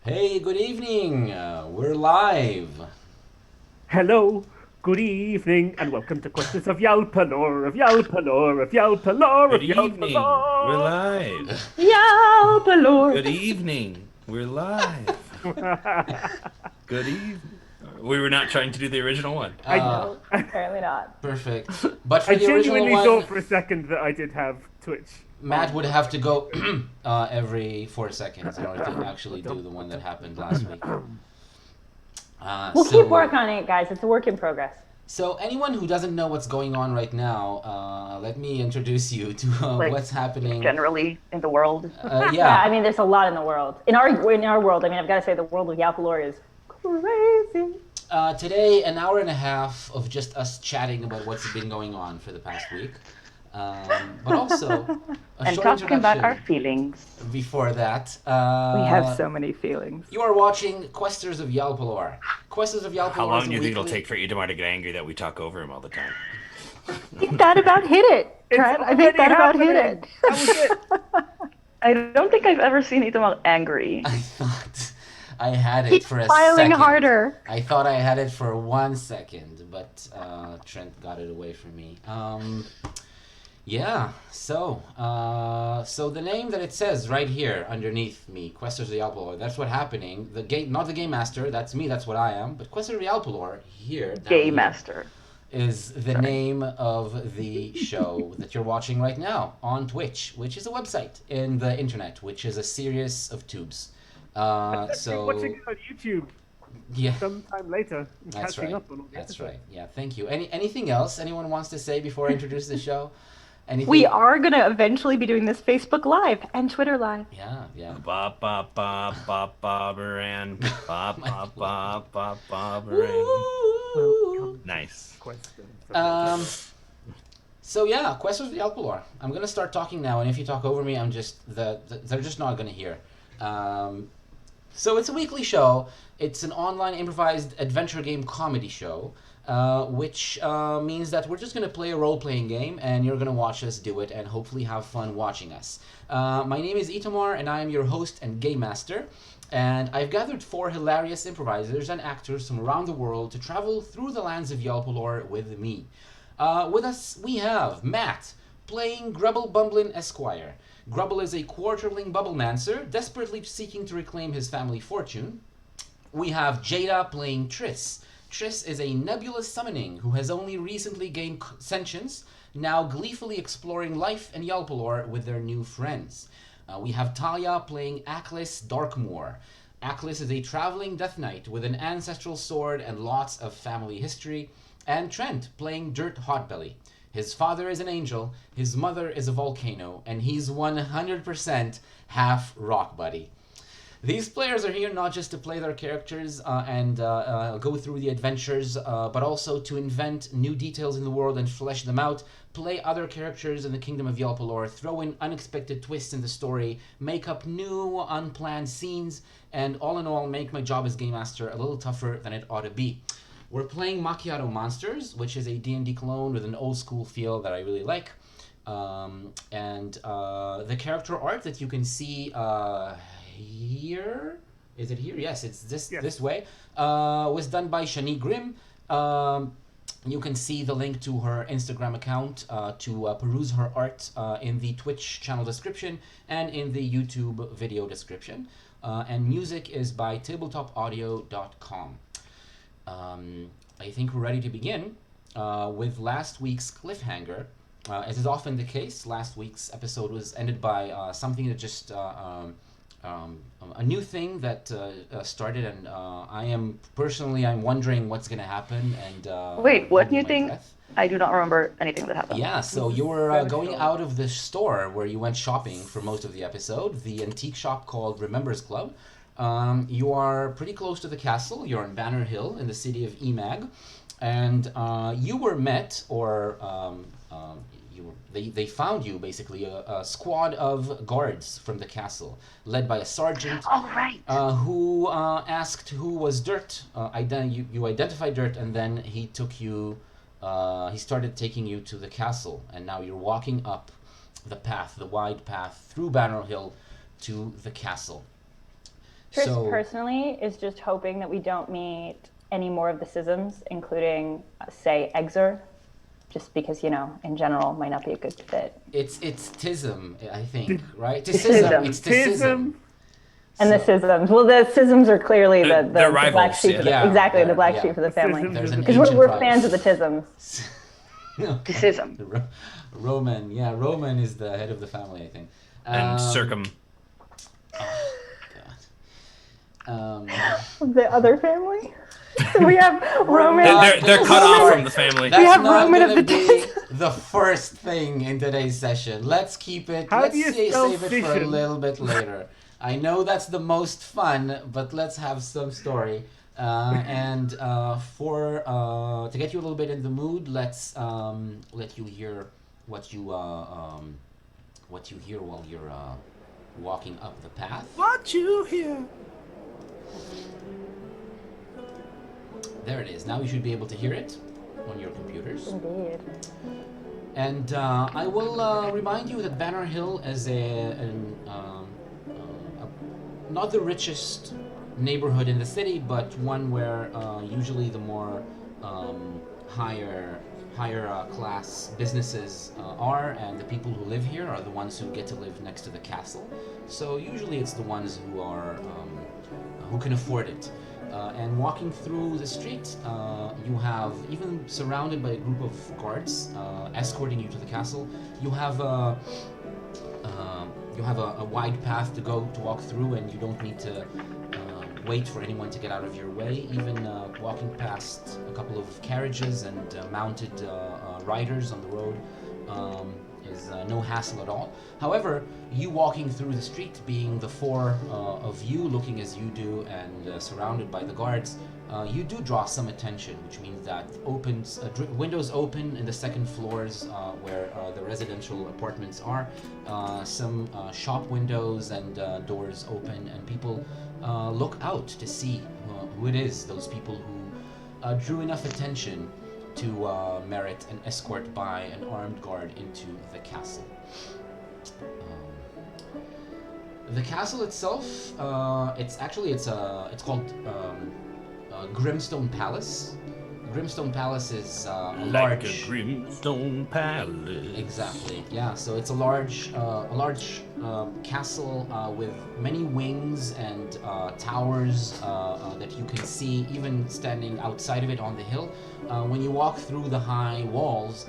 Hey, good evening. We're live. Hello, good evening, and welcome to Questions of Yalpelor, of Yalpelor, of Yalpelor, Good of evening. We're Yalpelor. live. Yalpelor. Good evening. We're live. Good evening. We were not trying to do the original one. I Uh, know. No, apparently not. Perfect. But for I the original genuinely one, thought for a second that I did have Twitch Matt on would for a have to second. go every 4 seconds in order to actually do the one that happened last week. Uh, We'll keep so, working on it, guys. It's a work in progress. so anyone who doesn't know what's going on right now, let me introduce you to Like what's happening. generally in the world. Yeah, Yeah. I mean, there's a lot in the world. In our world, I mean, I've got to say, the world of Yalpelor is crazy. Today, an hour and a half of just us chatting about what's been going on for the past week. But also, a And short talking about our introduction feelings. before that. We have so many feelings. You are watching Questers of Yalpelor. Questers of How Yalpelor is long a do you think it'll weekly. take for Idamar to get angry that we talk over him all the time? I think that about hit it, It's Trent. I think already that about hit happening. it. That was it. I don't think I've ever seen Itamal angry. I thought I had it He's for a piling second. harder. I thought I had it for 1 second, but Trent got it away from me. Yeah. So the name that it says right here underneath me, Questers of Yalpelor. That's what happening. The game, not the game master. That's me. That's what I am. But Questers of Yalpelor here, down Gay here, master. is the Sorry. name of the show that you're watching right now on Twitch, which is a website in the internet, which is a series of tubes. I'm watching So it on YouTube yeah, sometime later and that's catching right. up on all the That's episodes. right. Yeah, thank you. Anything else anyone wants to say before I introduce the show? We Anything? are going to eventually be doing this Facebook Live and Twitter Live. Yeah, yeah. Ba ba ba ba ba baran. Ba My ba lord. ba ba ba baran. Woo! Welcome to Nice. Questions of Um. Yalpelor. So yeah, Questions of Yalpelor. I'm gonna start talking now, and if you talk over me, I'm just they're just not gonna hear. Um, So it's a weekly show. It's an online improvised adventure game comedy show, which means that we're just going to play a role playing game and you're going to watch us do it and hopefully have fun watching us. My name is Itamar and I am your host and game master. And I've gathered four hilarious improvisers and actors from around the world to travel through the lands of Yalpelor with me. With us, we have Matt, playing Grubble Bumblin Esquire. Grubble is a quarterling bubblemancer, desperately seeking to reclaim his family fortune. We have Jada playing Triss. Triss is a nebulous summoning who has only recently gained sentience, now gleefully exploring life and Yalpelor with their new friends. We have Talia playing Aklis Darkmoor. Aklis is a traveling death knight with an ancestral sword and lots of family history. And Trent playing Dirt Hotbelly. His father is an angel, his mother is a volcano, and he's 100% half rock buddy. These players are here not just to play their characters and go through the adventures, but also to invent new details in the world and flesh them out, play other characters in the Kingdom of Yalpelor, throw in unexpected twists in the story, make up new, unplanned scenes, and all in all, make my job as Game Master a little tougher than it ought to be. We're playing Macchiato Monsters, which is a D&D clone with an old school feel that I really like. And the character art that you can see here, is it here? Yes, it's Yes. this way. Was done by Shani Grimm. You can see the link to her Instagram account to peruse her art in the Twitch channel description and in the YouTube video description. And music is by tabletopaudio.com. I think we're ready to begin with last week's cliffhanger. As is often the case, last week's episode was ended by something that just a new thing that started, and I'm wondering what's going to happen, and Wait, what holding new my thing? breath. I do not remember anything that happened. Yeah, so This you is were going essential. out of the store where you went shopping for most of the episode, the antique shop called Remembers Club. You are pretty close to the castle. You're on Banner Hill in the city of Emag, and you were met, or they found you basically a squad of guards from the castle, led by a sergeant Oh, right. who asked who was Dirt. You identified Dirt, and then he took you. He started taking you to the castle, and now you're walking up the path, the wide path through Banner Hill to the castle. Tris So personally is just hoping that we don't meet any more of the schisms, including, say, Exer, just because, in general, might not be a good fit. it's tism, I think, right? Tism. It's tism. And the So- schisms. Well, the schisms are clearly They're the black rivals, sheep. Of the, yeah. exactly, Yeah, the black yeah. sheep of the family. Schisms There's are an the- Because ancient we're rival. fans of the tisms. Tism. Roman, yeah, Roman is the head of the family, I think. And Circum. God. The other family? We have Roman. They're cut off from the family. That's have not Roman of gonna the be the first thing in today's session. Let's keep it. How Let's do you spell save it for a fission? little bit later. I know that's the most fun, but let's have some story. And to get you a little bit in the mood, let's let you hear what you hear while you're walking up the path. What you hear? There it is. Now you should be able to hear it on your computers. Indeed. And I will remind you that Banner Hill is not the richest neighborhood in the city, but one where usually the more higher class businesses are, and the people who live here are the ones who get to live next to the castle. So usually it's the ones who are who can afford it. And walking through the street, you have, even surrounded by a group of guards escorting you to the castle, you have a wide path to walk through, and you don't need to wait for anyone to get out of your way. Even walking past a couple of carriages and mounted riders on the road is no hassle at all. However, you walking through the street, being the four of you looking as you do and surrounded by the guards, you do draw some attention, which means that windows open in the second floors where the residential apartments are. Some shop windows and doors open, and people look out to see who it is, those people who drew enough attention to merit an escort by an armed guard into the castle. The castle itself, it's called Grimstone Palace. Grimstone Palace is a Like large. a brimstone palace. Exactly. Yeah. So it's a large castle with many wings and towers that you can see, even standing outside of it on the hill. When you walk through the high walls,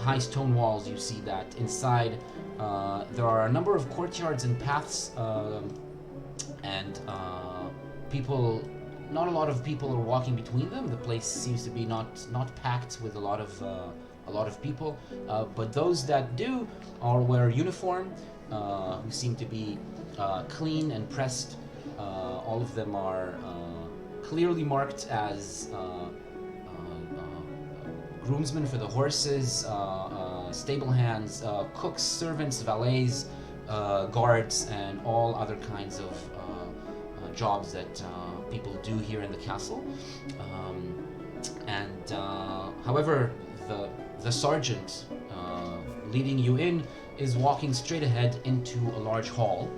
high stone walls, you see that inside there are a number of courtyards and paths, and people. Not a lot of people are walking between them. The place seems to be not packed with a lot of people, but those that do all wear uniform, who seem to be clean and pressed. All of them are clearly marked as groomsmen for the horses, stable hands, cooks, servants, valets, guards, and all other kinds of jobs that people do here in the castle. However, the sergeant leading you in is walking straight ahead into a large hall.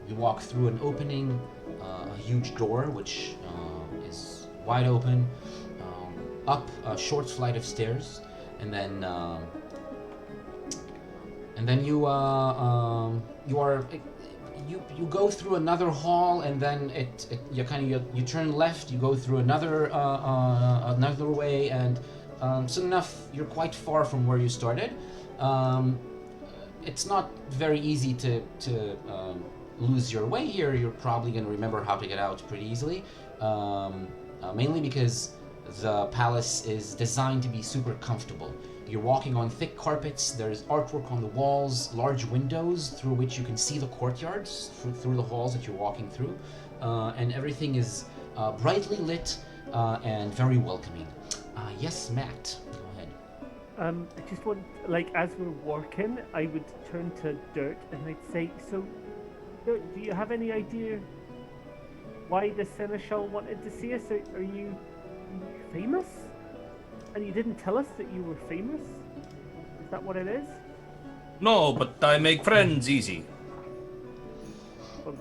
You walk through an opening, a huge door which is wide open, up a short flight of stairs, and then you go through another hall, and then you turn left, you go through another way, and soon enough you're quite far from where you started. It's not very easy to lose your way here. You're probably going to remember how to get out pretty easily, mainly because the palace is designed to be super comfortable. You're walking on thick carpets, there's artwork on the walls, large windows through which you can see the courtyards through the halls that you're walking through, and everything is brightly lit and very welcoming. Yes, Matt, go ahead. I just want, as we're walking, I would turn to Dirt and I'd say, so, Dirt, do you have any idea why the Seneschal wanted to see us? Are you famous? And you didn't tell us that you were famous? Is that what it is? No, but I make friends easy. Well,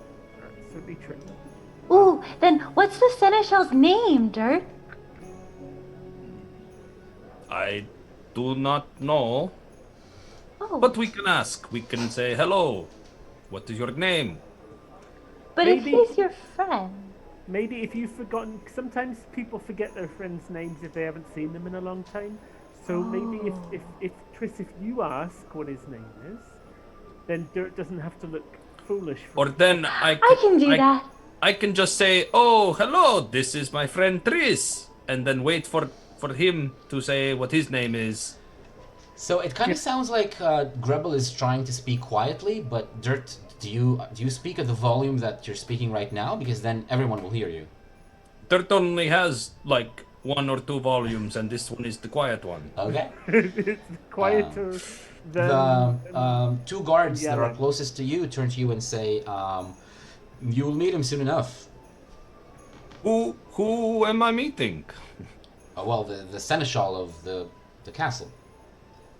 absolutely true. Ooh, then what's the seneschal's name, Dirt? I do not know, Oh, but we can ask. We can say, hello, what is your name? but if maybe- he's your friend. Maybe if you've forgotten, sometimes people forget their friends' names if they haven't seen them in a long time. So maybe if Triss, if you ask what his name is, then Dirt doesn't have to look foolish. Or then I can do that. I can just say, oh, hello, this is my friend Tris, and then wait for him to say what his name is. So it kind of sounds like Grebel is trying to speak quietly, but Dirt, do you speak at the volume that you're speaking right now? Because then everyone will hear you. Dirt only has like 1 or 2 volumes, and this one is the quiet one. Okay. It's quieter than. The 2 guards that are yelling. closest to you turn to you and say, "You'll meet him soon enough." Who am I meeting? Well, the seneschal of the castle.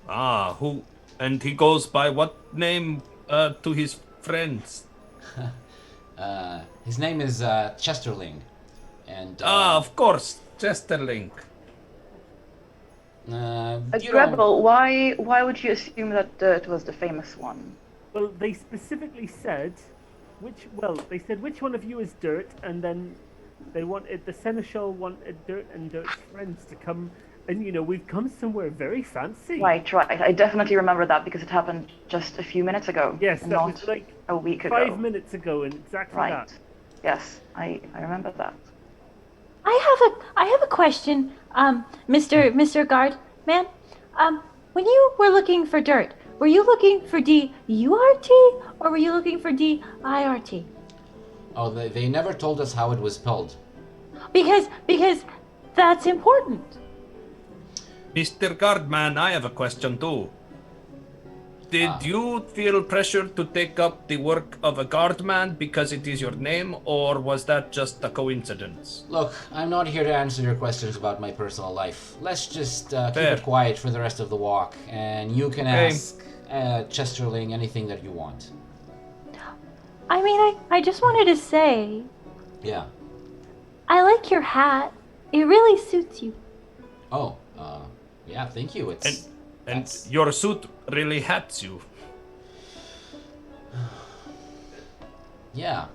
Ah, who? And he goes by what name to his friends? His name is Chesterling, and Of course, Chesterling. you don't- Grebel, why would you assume that Dirt was the famous one? Well, they specifically said they said which one of you is Dirt, and then the seneschal wanted Dirt and Dirt's friends to come, and we've come somewhere very fancy. Right. I definitely remember that because it happened just a few minutes ago. Yes, and that not was like a week ago. 5 minutes ago, and exactly Right. that. Yes, I remember that. I have a question, Mr. Guard man. When you were looking for Dirt, were you looking for DURT or were you looking for DIRT? Oh, they never told us how it was spelled. Because that's important. Mr. Guardman, I have a question too. Did you feel pressure to take up the work of a guardman because it is your name, or was that just a coincidence? Look, I'm not here to answer your questions about my personal life. Let's just keep Fair. it quiet for the rest of the walk, and you can Okay. ask Chesterling anything that you want. I mean, I just wanted to say, Yeah. I like your hat. It really suits you. Oh, yeah, thank you. And That's- your suit really hats you. Yeah.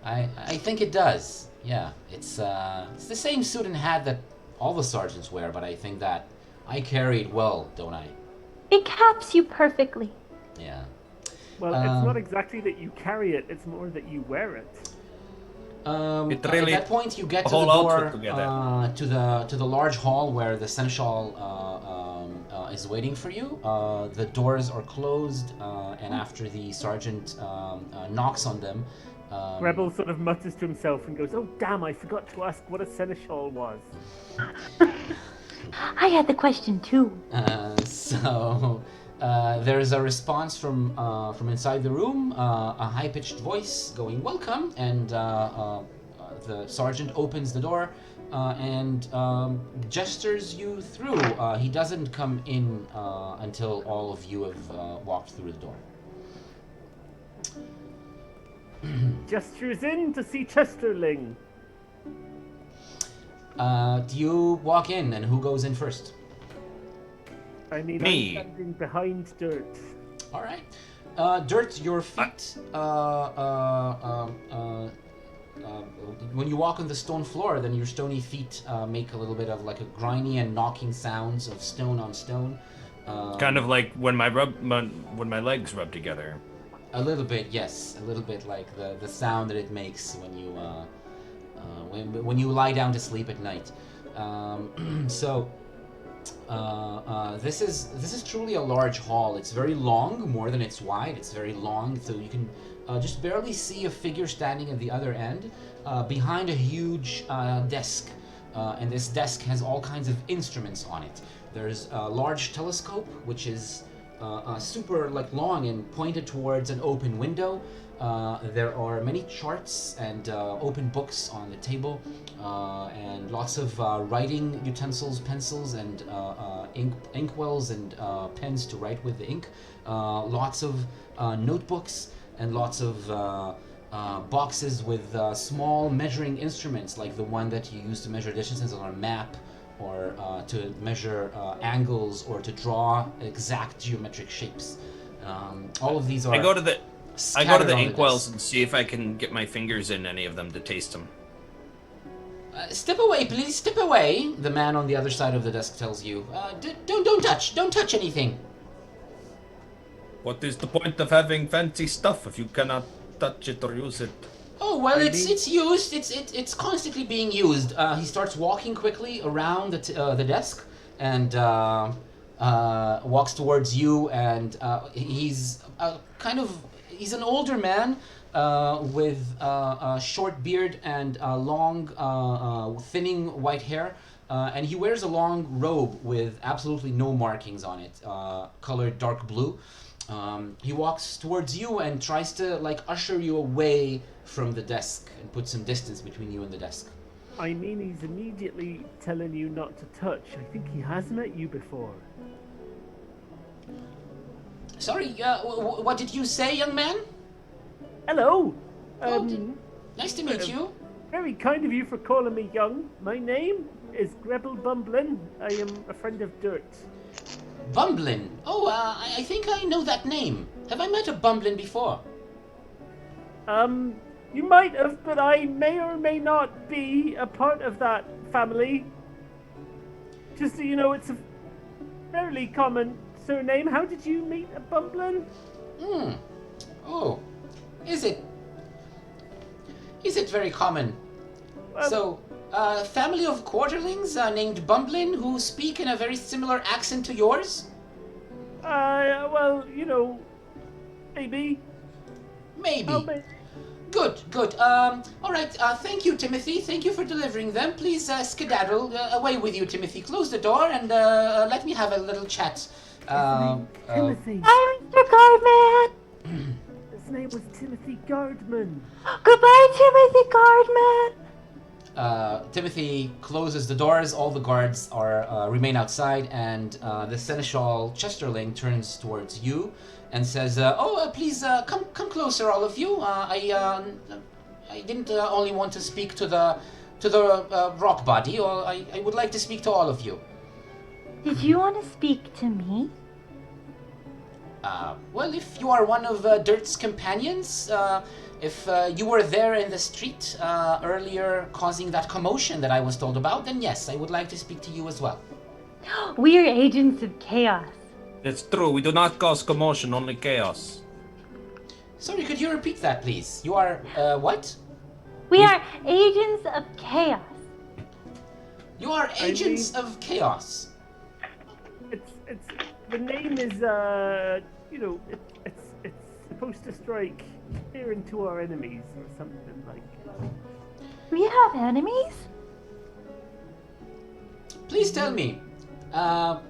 I think it does. Yeah, it's the same suit and hat that all the sergeants wear, but I think that I carry it well, don't I? It caps you perfectly. Yeah. Well, it's not exactly that you carry it; it's more that you wear it. It really- at that point, you get a to the whole door outfit together. to the large hall where the seneschal is waiting for you. The doors are closed, and after the sergeant knocks on them, Rebel sort of mutters to himself and goes, "Oh damn! I forgot to ask what a seneschal was." I had the question too. So there's a response from inside the room, a high-pitched voice going "Welcome," and the sergeant opens the door and gestures you through. He doesn't come in until all of you have walked through the door. Gestures in to see Chesterling. Do you walk in, and who goes in first? I mean, Me. I'm standing behind Dirt. All right. Dirt, your feet. When you walk on the stone floor, then your stony feet make a little bit of like a grinding and knocking sounds of stone on stone. Kind of like when my legs rub together. A little bit, yes. A little bit like the sound that it makes when you when you lie down to sleep at night. This is truly a large hall. It's very long, more than it's wide. It's very long, so you can just barely see a figure standing at the other end, behind a huge desk. And this desk has all kinds of instruments on it. There's a large telescope, which is super long and pointed towards an open window. There are many charts and open books on the table, and lots of writing utensils, pencils, and inkwells and pens to write with the ink. Lots of notebooks and lots of boxes with small measuring instruments like the one that you use to measure distances on a map, or to measure angles, or to draw exact geometric shapes. All of these are. I go to the scattered on the inkwells desk. and see if I can get my fingers in any of them to taste them. Step away, please. Step away. The man on the other side of the desk tells you. Don't touch anything. What is the point of having fancy stuff if you cannot touch it or use it? Oh well, it's used. It's constantly being used. He starts walking quickly around the desk and walks towards you. And he's he's an older man with a short beard and long, thinning white hair. And he wears a long robe with absolutely no markings on it, colored dark blue. He walks towards you and tries to usher you away from the desk and put some distance between you and the desk. I mean, he's immediately telling you not to touch. I think he has met you before. Sorry, what did you say, young man? Hello. Nice to meet you. Very kind of you for calling me young. My name is Grebel Bumblin. I am a friend of Dirt. Bumblin. Oh, I think I know that name. Have I met a Bumblin before? You might have, but I may or may not be a part of that family. Just so you know, it's a fairly common surname. How did you meet a Bumblin? Oh, is it? Is it very common? So, family of quarterlings named Bumblin who speak in a very similar accent to yours? Well, you know, maybe. Maybe. Good. All right. Thank you, Timothy. Thank you for delivering them. Please skedaddle away with you, Timothy. Close the door and let me have a little chat. Timothy. Hi, Mr. Guardman. His name was Timothy Guardman. Goodbye, Timothy Guardman. Timothy closes the doors. All the guards remain outside, and the seneschal Chesterling turns towards you and says, please come closer, all of you. I didn't only want to speak to the rock body, or I would like to speak to all of you. Did you want to speak to me? Well, if you are one of Dirt's companions, if you were there in the street earlier causing that commotion that I was told about, then yes, I would like to speak to you as well. We are agents of chaos. It's true, we do not cause commotion, only chaos. Sorry, could you repeat that, please? You are, what? We are agents of chaos. You are agents of chaos. It's the name is it's supposed to strike fear into our enemies or something like. We have enemies? Please tell me,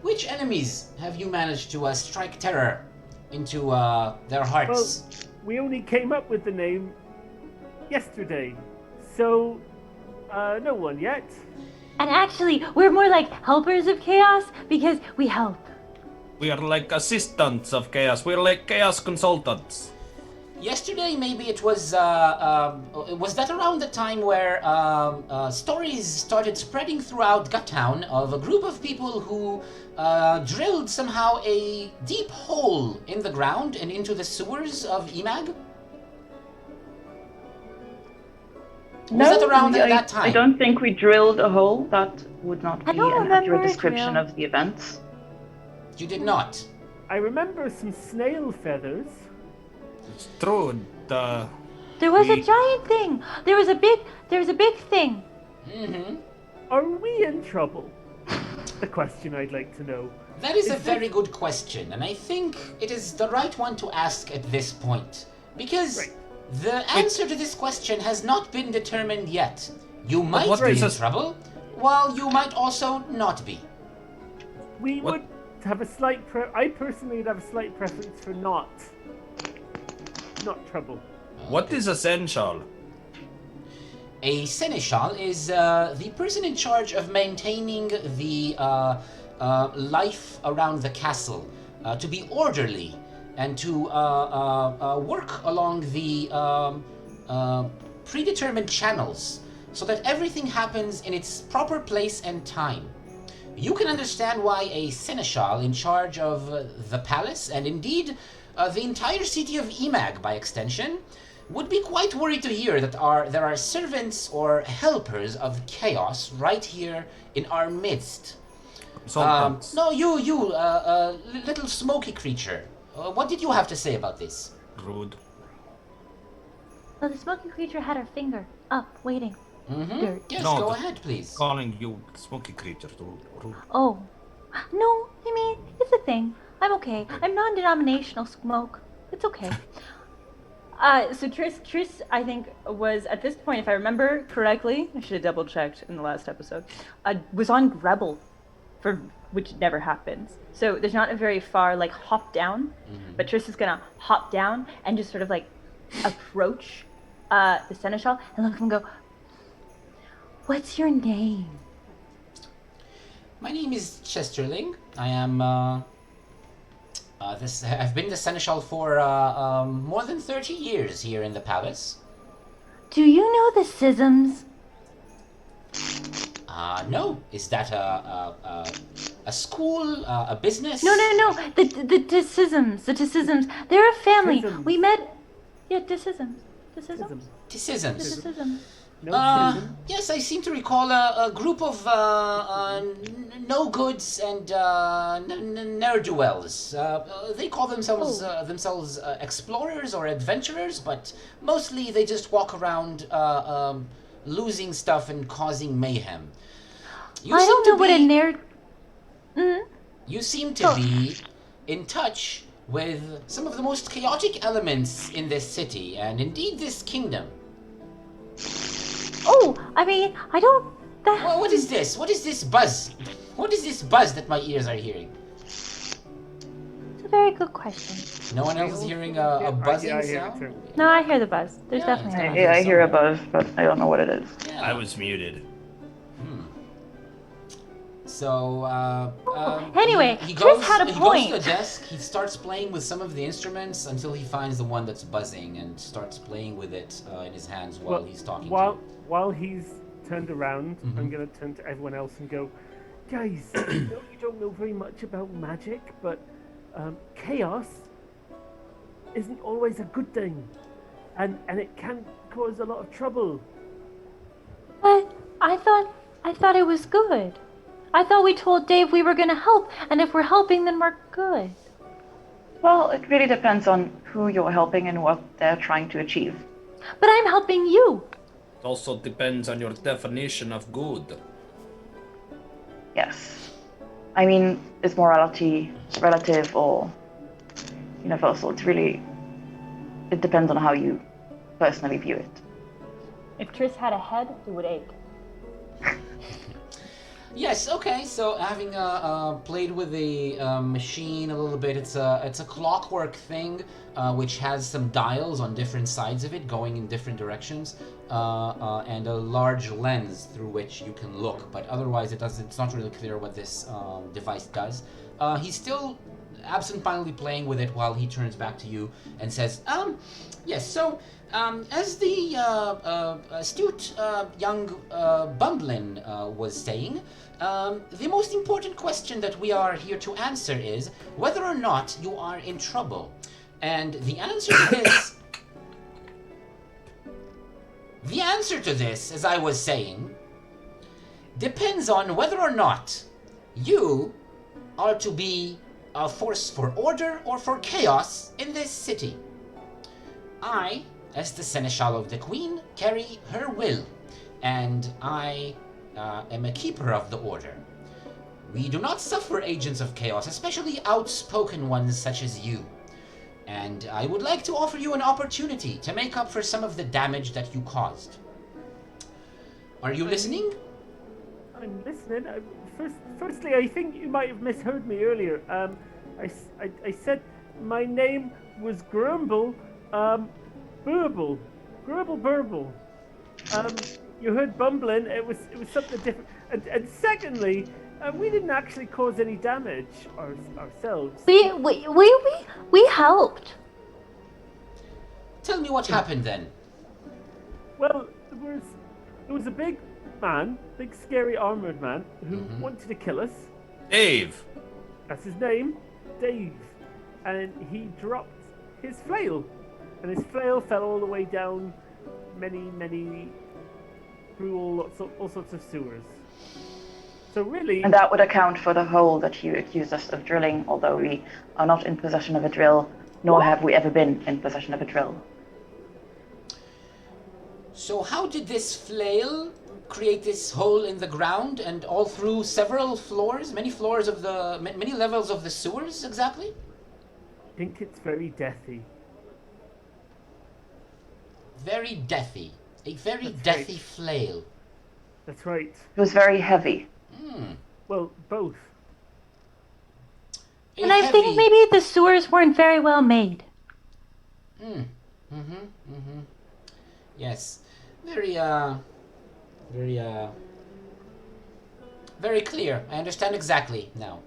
which enemies have you managed to strike terror into their hearts? Well, we only came up with the name yesterday, so no one yet. And actually, we're more like helpers of chaos because we help. We are like assistants of chaos. We're like chaos consultants. Yesterday, maybe it was that around the time where stories started spreading throughout Guttown of a group of people who drilled somehow a deep hole in the ground and into the sewers of Emag? Was that around that time? I don't think we drilled a hole. That would not be don't an remember accurate it, description no. of the events. You did not. I remember some snail feathers. It's true. There was a giant thing. There was a big thing. Mm-hmm. Are we in trouble? The question I'd like to know. That is a very good question, and I think it is the right one to ask at this point. Because Right. the answer to this question has not been determined yet. You might what be is in this- trouble, while you might also not be. We What? would have a slight I personally would have a slight preference for not trouble. What is essential? A seneschal is the person in charge of maintaining the life around the castle, to be orderly and to work along the predetermined channels so that everything happens in its proper place and time. You can understand why a seneschal in charge of the palace, and indeed the entire city of Emag by extension, would be quite worried to hear that there are servants or helpers of chaos right here in our midst. No, you, little smoky creature. What did you have to say about this? Rude. Well, the smoky creature had her finger up, waiting. Dirt. Yes, No, go the- ahead, please. Calling you smoky creature. Rude. Oh. No, I mean, it's a thing. I'm okay. I'm non-denominational smoke. It's okay. So Tris, I think, was at this point, if I remember correctly, I should have double checked in the last episode, was on Rebel, which never happens. So there's not a very far hop down, but Tris is gonna hop down and just sort of approach the seneschal and look at him and go, "What's your name?" My name is Chesterling. I am, I've been the seneschal for, more than 30 years here in the palace. Do you know the schisms? No. Is that a school, a business? No. The schisms. The schisms. They're a family. Schisms. We met. Yeah, the schisms. The schisms. Tisisms. The schisms. No schism. Yes, I seem to recall a group of no-goods and ne'er-do-wells. They call themselves explorers or adventurers, but mostly they just walk around losing stuff and causing mayhem. I don't know what a nerd. You seem to be in touch with some of the most chaotic elements in this city, and indeed this kingdom. Oh, I mean, I don't. That. Well, what is this? What is this buzz? What is this buzz that my ears are hearing? It's a very good question. No one else is hearing a buzzing I hear it sound? too. No, I hear the buzz. There's Yeah, definitely a buzz. Yeah, I hear a buzz, but I don't know what it is. Yeah. I was muted. So, Anyway, he Tris goes, had a he point. goes to the desk, he starts playing with some of the instruments until he finds the one that's buzzing and starts playing with it in his hands while he's talking to you. While he's turned around, I'm gonna turn to everyone else and go, guys, I know you don't know very much about magic, but chaos isn't always a good thing, and it can cause a lot of trouble. But I thought it was good. I thought we told Dave we were gonna help, and if we're helping, then we're good. Well, it really depends on who you're helping and what they're trying to achieve. But I'm helping you. It also depends on your definition of good. Yes. I mean, is morality relative or universal? It depends on how you personally view it. If Tris had a head, he would ache. Yes, okay, so having played with the machine a little bit, it's a clockwork thing which has some dials on different sides of it going in different directions and a large lens through which you can look, but otherwise it's not really clear what this device does. He's still absent-mindedly playing with it while he turns back to you and says, yes, so as the astute young Bumblin was saying, the most important question that we are here to answer is whether or not you are in trouble. And the answer to this, as I was saying, depends on whether or not you are to be a force for order or for chaos in this city. I, as the Seneschal of the Queen, carry her will, and I am a keeper of the order. We do not suffer agents of chaos, especially outspoken ones such as you. And I would like to offer you an opportunity to make up for some of the damage that you caused. Are you listening? I'm listening. Firstly, I think you might have misheard me earlier. I said my name was Grumble, Burble. You heard bumbling. It was something different. And secondly, we didn't actually cause any damage ourselves. We helped. Tell me what happened then. Well, there was a big man, big scary armored man, who wanted to kill us. Dave. That's his name, Dave. And he dropped his flail. And his flail fell all the way down many through all sorts of sewers. So really... And that would account for the hole that you accused us of drilling, although we are not in possession of a drill, nor have we ever been in possession of a drill. So how did this flail create this hole in the ground and all through several floors, many levels of the sewers exactly? I think it's very deathy. Very deathy. A very That's deathy right. flail. That's right. It was very heavy. Well, both. And I think maybe the sewers weren't very well made. Yes. Very clear. I understand exactly now.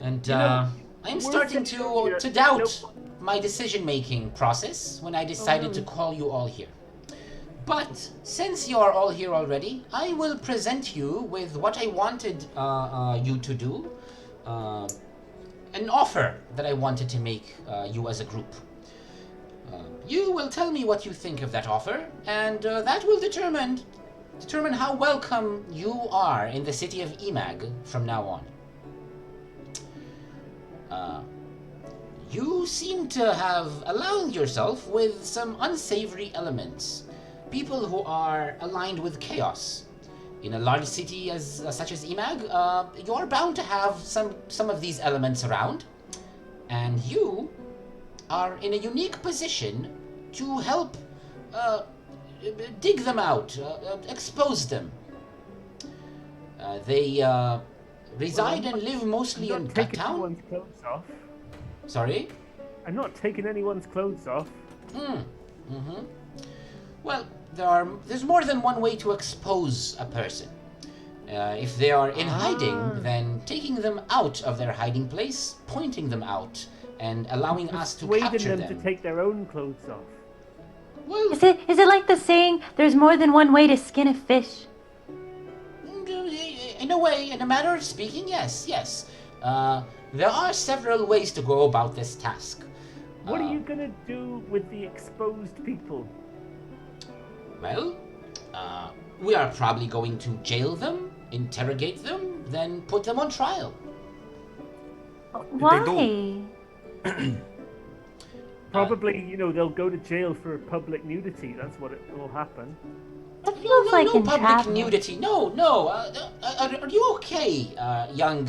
And I'm starting to doubt my decision-making process when I decided to call you all here. But since you are all here already, I will present you with what I wanted you to do. An offer that I wanted to make you as a group. You will tell me what you think of that offer, and that will determine how welcome you are in the city of Emag from now on. You seem to have allowed yourself with some unsavory elements. People who are aligned with chaos. In a large city such as Emag, you're bound to have some of these elements around, and you are in a unique position to help dig them out, expose them. They reside and live mostly in taking Guttown. anyone's clothes off. Sorry? I'm not taking anyone's clothes off. Well, there's more than one way to expose a person. If they are in hiding, then taking them out of their hiding place, pointing them out, and allowing us to Persuading capture them to take their own clothes off. Well, Is it like the saying, there's more than one way to skin a fish? in a way, in a manner of speaking, yes. There are several ways to go about this task. What are you gonna do with the exposed people? Well, we are probably going to jail them, interrogate them, then put them on trial. Why? Probably, they'll go to jail for public nudity. That's what will happen. That feels like no public entrapment. nudity. No. Are you okay, young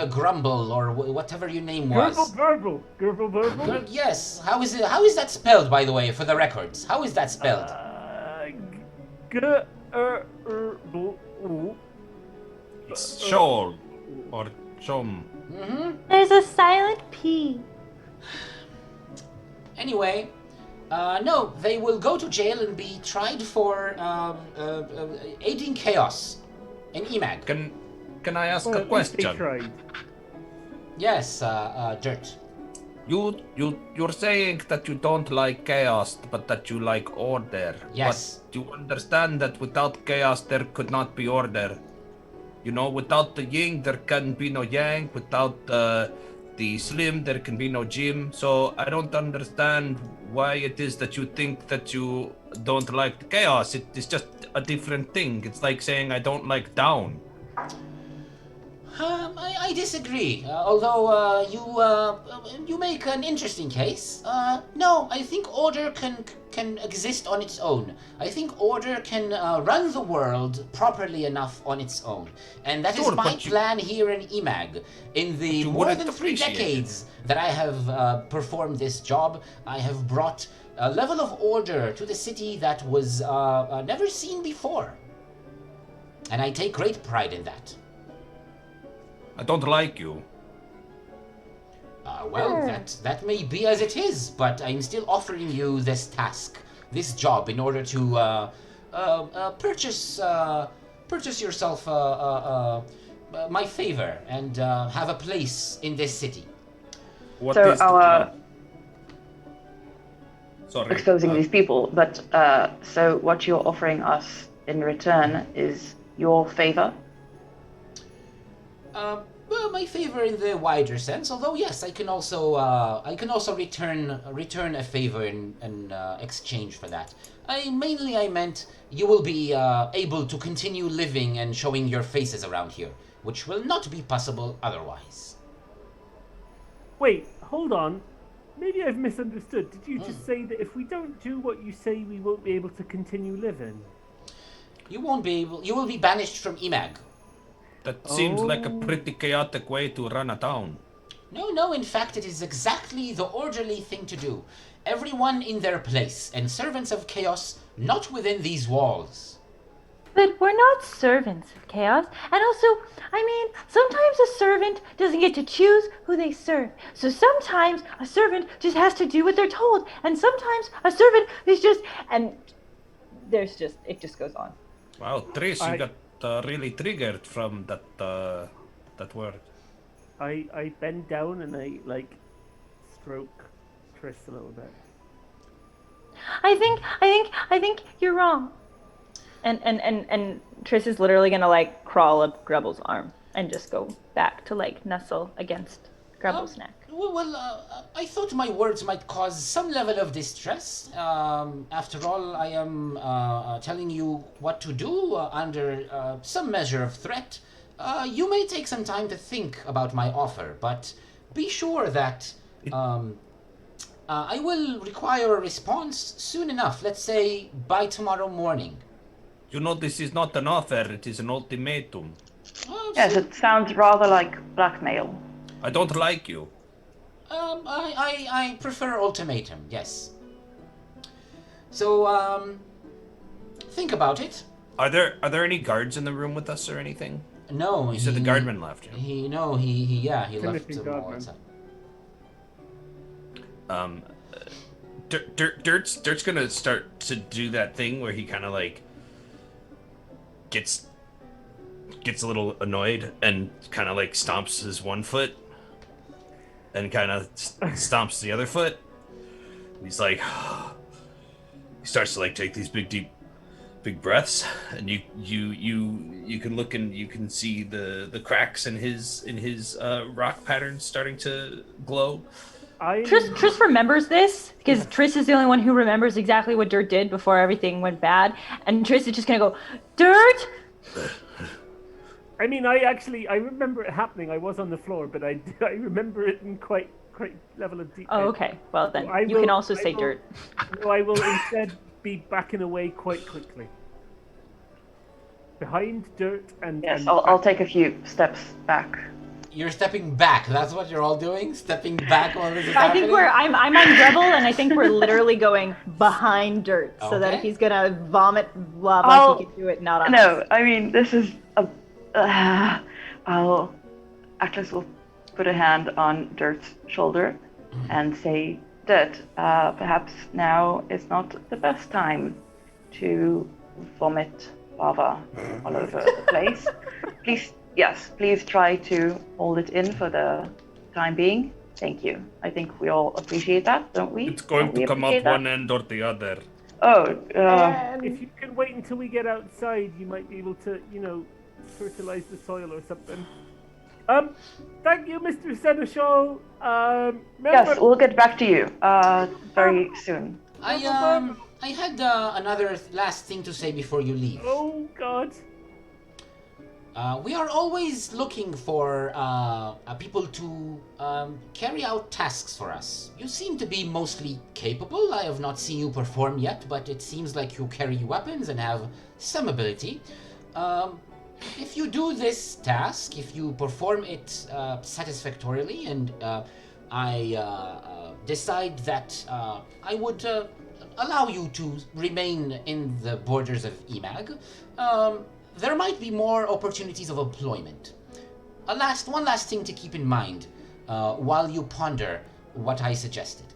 Grumble or whatever your name was? Gerbil. Yes. How is that spelled, by the way, for the records? How is that spelled? Shoal. Or chom. There's a silent P. Anyway, no, they will go to jail and be tried for aiding chaos in Emag. Can I ask Well, a at least they question? tried. Yes, Dirt. You're saying that you don't like chaos, but that you like order. Yes. But you understand that without chaos there could not be order. Without the yin there can be no yang. Without the slim there can be no gym. So I don't understand why it is that you think that you don't like the chaos. It is just a different thing. It's like saying I don't like down. I disagree. Although you make an interesting case. No, I think order can exist on its own. I think order can run the world properly enough on its own, and that is Sure, my but plan here in Emag. In the you more wouldn't than 3 appreciate decades that I have performed this job, I have brought a level of order to the city that was never seen before, and I take great pride in that. I don't like you. Well, that may be as it is, but I'm still offering you this task, this job, in order to purchase yourself my favor and have a place in this city. What So is the our- job? Sorry. exposing these people. But so what you're offering us in return is your favor. Well, my favor in the wider sense. Although yes, I can also return a favor in exchange for that. I meant you will be able to continue living and showing your faces around here, which will not be possible otherwise. Wait, hold on. Maybe I've misunderstood. Did you just say that if we don't do what you say, we won't be able to continue living? You won't be able. You will be banished from Emag. That seems like a pretty chaotic way to run a town. No, in fact, it is exactly the orderly thing to do. Everyone in their place, and servants of chaos not within these walls. But we're not servants of chaos. And also, I mean, sometimes a servant doesn't get to choose who they serve. So sometimes a servant just has to do what they're told. And sometimes a servant is just... And it just goes on. Wow, Trish, you got really triggered from that word. I bend down and I stroke Tris a little bit. I think you're wrong. And Triss is literally gonna crawl up Grebble's arm and just go back to nestle against Grebble's neck. I thought my words might cause some level of distress. After all, I am telling you what to do under some measure of threat. You may take some time to think about my offer, but be sure that I will require a response soon enough. Let's say by tomorrow morning. You know, this is not an offer, it is an ultimatum. Yes, it sounds rather like blackmail. I don't like you. I prefer ultimatum, yes. So, think about it. Are there any guards in the room with us or anything? No, You said the guardman left. Yeah. He left Timothy them all Godman. inside. Dirt's gonna start to do that thing where he kind of gets a little annoyed and kind of stomps his one foot and kind of stomps the other foot. He's he starts to take these big breaths, and you can look and you can see the cracks in his rock patterns starting to glow. Triss remembers this because Triss is the only one who remembers exactly what Dirt did before everything went bad, and Triss is just gonna go, Dirt. I mean, I remember it happening. I was on the floor, but I remember it in quite level of detail. Oh, okay. Well then, So you can also say Dirt. No, I will instead be backing away quite quickly. Behind Dirt and... Yes, and I'll take a few steps back. You're stepping back. That's what you're all doing? Stepping back while this is I happening? think I'm on Grebble, and I think we're literally going behind Dirt, so that if Okay. he's gonna vomit lava, he can do it not on us. No, I mean, this is a... Atlas will put a hand on Dirt's shoulder and say, Dirt, perhaps now is not the best time to vomit lava all over the place. Please try to hold it in for the time being. Thank you. I think we all appreciate that, don't we? It's going Don't we to come up appreciate that? one end or the other. Oh, if you can wait until we get outside, you might be able to, fertilize the soil or something. Thank you, Mr. Seneschal. yes, we'll get back to you very soon. I had another last thing to say before you leave. Oh, God. We are always looking for people to carry out tasks for us. You seem to be mostly capable. I have not seen you perform yet, but it seems like you carry weapons and have some ability. If you do this task, if you perform it satisfactorily, and I decide that I would allow you to remain in the borders of Emag, there might be more opportunities of employment. One last thing to keep in mind while you ponder what I suggested.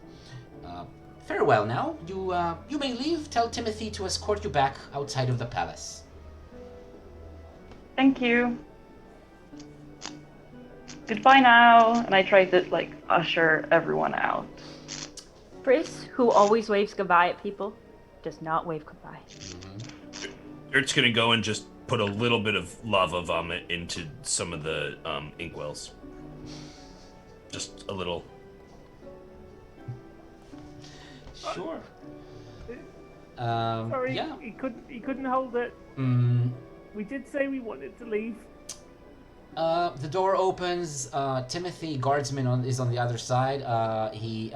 Farewell now. You may leave. Tell Timothy to escort you back outside of the palace. Thank you. Goodbye now. And I try to usher everyone out. Chris, who always waves goodbye at people, does not wave goodbye. Dirt's gonna go and just put a little bit of lava vomit into some of the inkwells. Just a little. Sure. Sorry, yeah. he couldn't hold it. We did say we wanted to leave. The door opens. Timothy, guardsman, is on the other side. He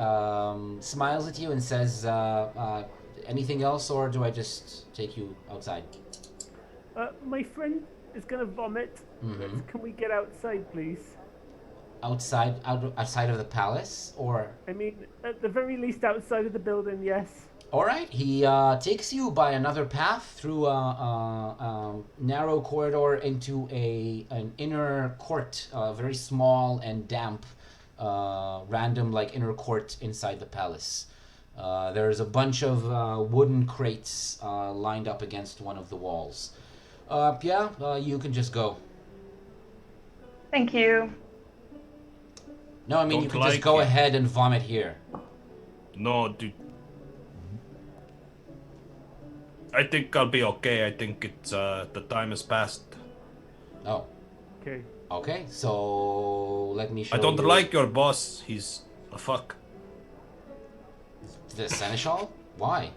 smiles at you and says, anything else, or do I just take you outside? My friend is gonna vomit. Can we get outside, please? Outside of the palace, or? I mean, at the very least, outside of the building, yes. All right. He takes you by another path through a narrow corridor into an inner court, very small and damp, random like inner court inside the palace. There's a bunch of wooden crates lined up against one of the walls. You can just go. Thank you. No, I mean, you Don't can just like go it. ahead and vomit here. No, dude. I think I'll be okay. I think it's the time has passed. Oh, Okay. okay. So let me show I don't you like your boss. He's a fuck. the seneschal. Why?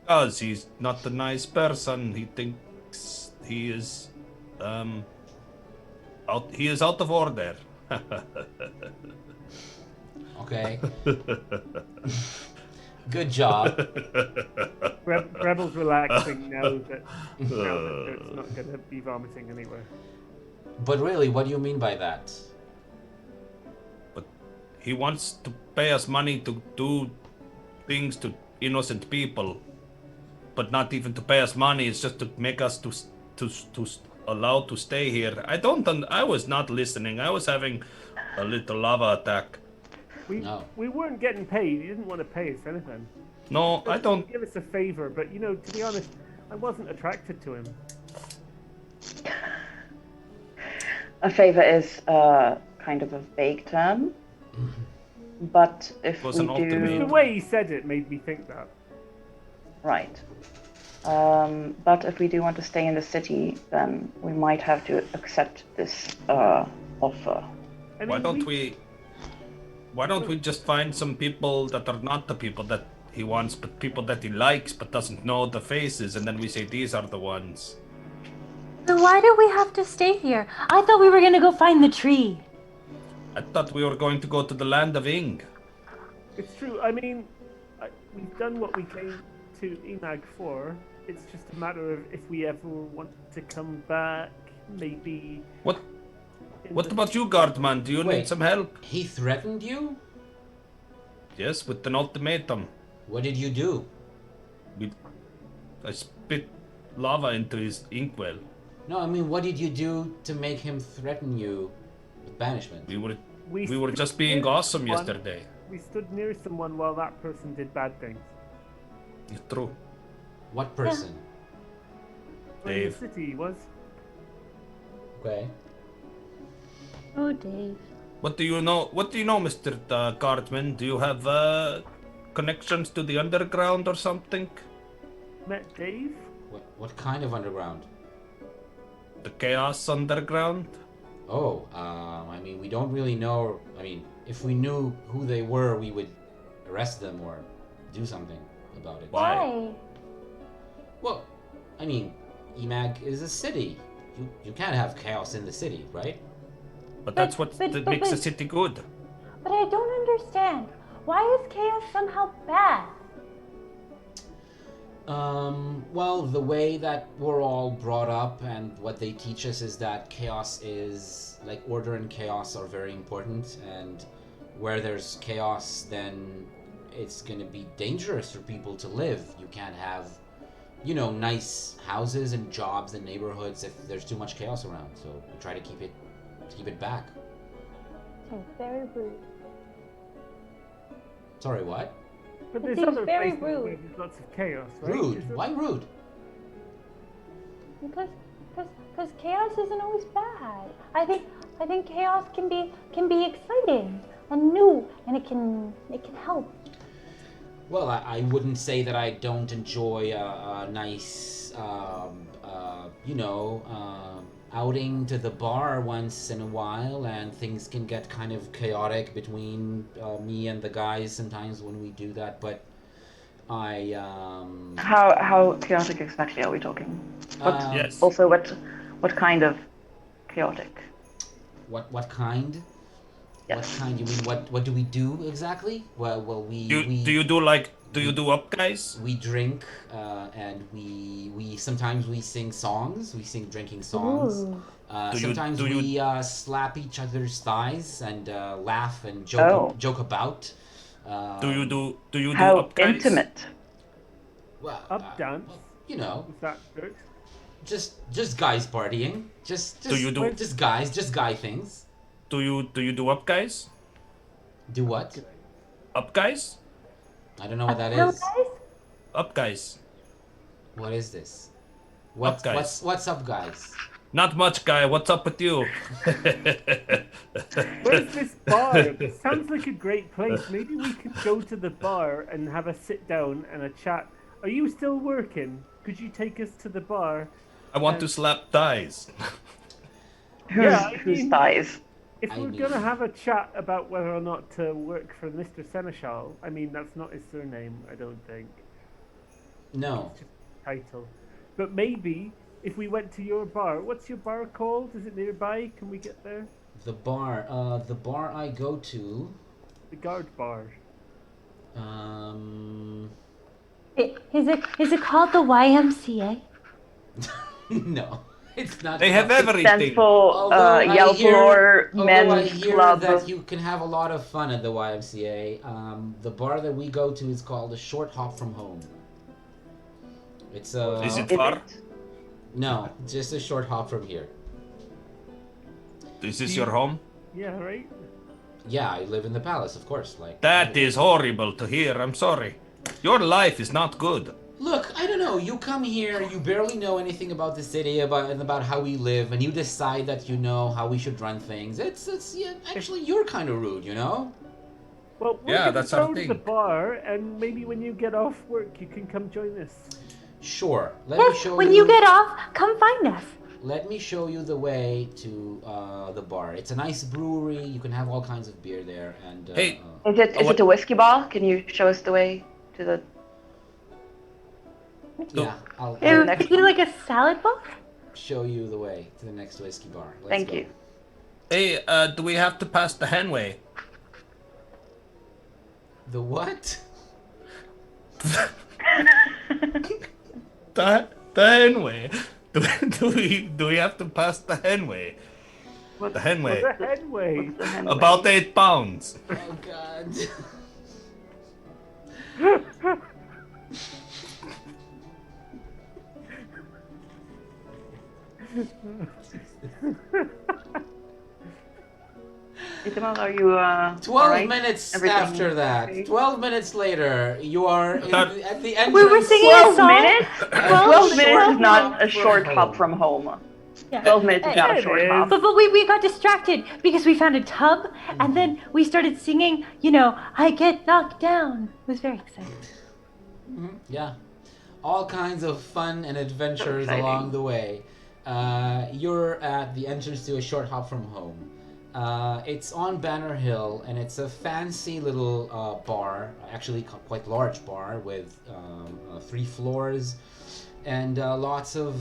Because he's not a nice person. He thinks he is he is out of order. Okay. Good job. Rebel's relaxing now that it's not gonna be vomiting anywhere. But really, what do you mean by that? But he wants to pay us money to do things to innocent people, but not even to pay us money. It's just to make us to allowed to stay here. I was not listening. I was having a little lava attack. We weren't getting paid. He didn't want to pay us anything. No, I don't. Give us a favor, but to be honest, I wasn't attracted to him. A favor is kind of a vague term, but if Was we an do, ultimatum. The way he said it made me think that. right. But if we do want to stay in the city, then we might have to accept this offer. I mean, Why don't we just find some people that are not the people that he wants, but people that he likes, but doesn't know the faces, and then we say these are the ones. So why do we have to stay here? I thought we were gonna go find the tree. I thought we were going to go to the land of Ing. It's true. I mean, we've done what we came to EMAG for. It's just a matter of if we ever want to come back, maybe. What about you, guardman? Do you Wait. need some help? He threatened you? Yes, with an ultimatum. What did you do? I spit lava into his inkwell. No, I mean, what did you do to make him threaten you with banishment? We were stood just being near awesome someone- yesterday. We stood near someone while that person did bad things. It's true. What person? In Dave. the city he was. Okay. Oh, Dave. What do you know, Mr. Guardman? Do you have connections to the underground or something? Met Dave? What kind of underground? The Chaos Underground? Oh, I mean, we don't really know. I mean, if we knew who they were, we would arrest them or do something about it. Why? Well, I mean, EMAG is a city. You can't have chaos in the city, right? But that's what but- makes the but- city good. But I don't understand. Why is chaos somehow bad? Well, the way that we're all brought up and what they teach us is that chaos is, like, order and chaos are very important, and where there's chaos, then it's gonna be dangerous for people to live. You can't have, nice houses and jobs and neighborhoods if there's too much chaos around, so we try to keep it back. Seems very rude. Sorry, what? But It there's seems other very places where rude. there's lots of chaos, right? Rude? Is there- Why rude? Because chaos isn't always bad. I think chaos can be exciting. and new, and it can help. Well, I wouldn't say that I don't enjoy a nice, outing to the bar once in a while, and things can get kind of chaotic between me and the guys sometimes when we do that. But I How chaotic exactly are we talking? Yes. Also, what kind of chaotic? what kind? Yes. What kind? You mean what do we do exactly? Well, Do you do up, guys? we drink and we sometimes we sing songs. We sing drinking songs. Ooh. Sometimes do you- we slap each other's thighs and laugh and Oh. joke about. Do you do How up, guys? intimate? Well, Up dance? you know, Is that dirt? just guys partying. Just Do you do- just guy things. Do you do up, guys? Do what? Up, guys? I don't know what that Hello, is. guys. Up, guys. What is this? Up, guys. What's up, guys? Not much, guy. What's up with you? Where's this bar? Sounds like a great place. Maybe we could go to the bar and have a sit down and a chat. Are you still working? Could you take us to the bar? I want to slap thighs. Whose thighs? If I we're mean- gonna have a chat about whether or not to work for Mr. Seneschal, I mean that's not his surname, I don't think. No. It's just a title. But maybe if we went to your bar, what's your bar called? Is it nearby? Can we get there? The bar I go to, The guard bar. Is it called the YMCA? no, it's not. They have Stands everything. for Yalpelor although I Men's hear Club. that you can have a lot of fun at the YMCA. The bar that we go to is called a short hop from home. It's Is it Is far? it? no, just a short hop from here. Is this your home? Yeah, right? Yeah, I live in the palace, of course. Like That is horrible to hear. I'm sorry. Your life is not good. Look, I don't know. You come here, you barely know anything about the city, about how we live, and you decide that you know how we should run things. It's actually you're kind of rude, you know. Well, we're Yeah, gonna that's our go to the thing. bar, and maybe when you get off work, you can come join us. Sure. Let me Yes, show when you get off, come find us. Let me show you the way to the bar. It's a nice brewery. You can have all kinds of beer there. And Hey. Is it a whiskey bar? Can you show us the way to the? yeah, I'll It would next be like a salad bar. show you the way to the next whiskey bar. Let's Thank go. you. Hey, do we have to pass the Henway? The what? The Henway. Do we have to pass the Henway? What's The Henway. The headway. the Henway? About 8 pounds. Oh God. Itamar, are you 12 alright? minutes Everything after that. okay? 12 minutes later, you are at the entrance. We were singing a 12 song. minutes? 12 minutes is not a short home. hop from home. Yeah. 12 minutes is not a It short is. hop. But we got distracted because we found a tub and then we started singing, I get knocked down. It was very exciting. Yeah. All kinds of fun and adventures exciting. along the way. You're at the entrance to a short hop from home. It's on Banner Hill, and it's a fancy little bar, actually quite large bar with 3 floors and lots of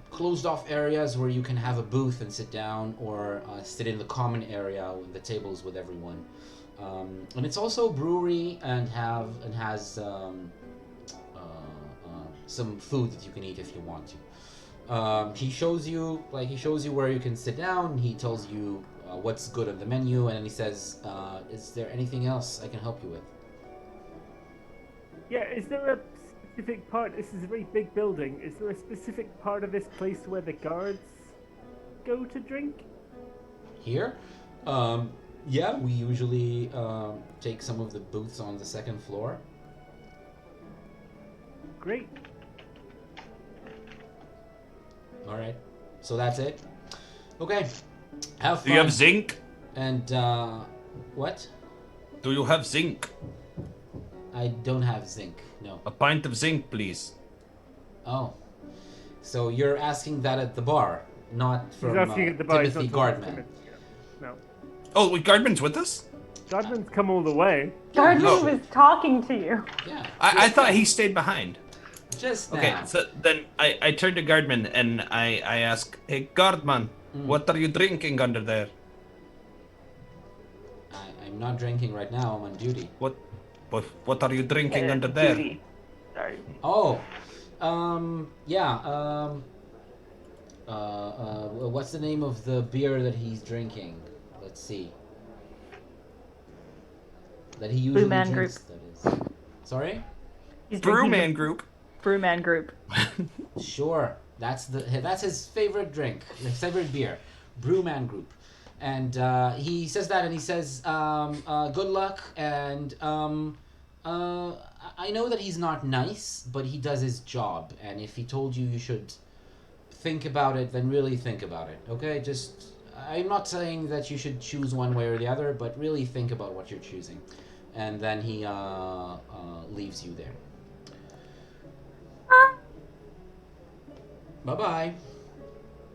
closed off areas where you can have a booth and sit down or sit in the common area with the tables with everyone. And it's also a brewery and has some food that you can eat if you want to. He shows you where you can sit down. He tells you what's good on the menu, and then he says, "Is there anything else I can help you with?" Yeah, is there a specific part? This is a very big building. Is there a specific part of this place where the guards go to drink? Here, yeah, we usually take some of the booths on the second floor. Great. All right, so that's it. Okay, have fun. Do you have zinc? And What? Do you have zinc? I don't have zinc. No. A pint of zinc, please. Oh. So you're asking that at the bar, not He's from asking at the bar. Timothy he's not talking to Gardman. Timothy. Yeah. No. Oh, wait, Gardman's with us? Gardman's come all the way. Gardner Oh. was talking to you. Yeah. I thought he stayed behind. Just now. Okay, so then I turn to Gardman and I ask, hey, Gardman, what are you drinking under there? I'm not drinking right now. I'm on duty. What are you drinking under there? Duty. Sorry. Oh. Yeah. What's the name of the beer that he's drinking? Let's see. That he usually Man drinks. That is. Sorry. He's drinking Brewman the Group. Brewman Group. Sure. That's his favorite drink. His favorite beer. Brewman Group. And he says that, and he says, "Good luck." And I know that he's not nice, but he does his job. And if he told you should think about it, then really think about it. Okay? Just, I'm not saying that you should choose one way or the other, but really think about what you're choosing. And then he leaves you there. Bye-bye.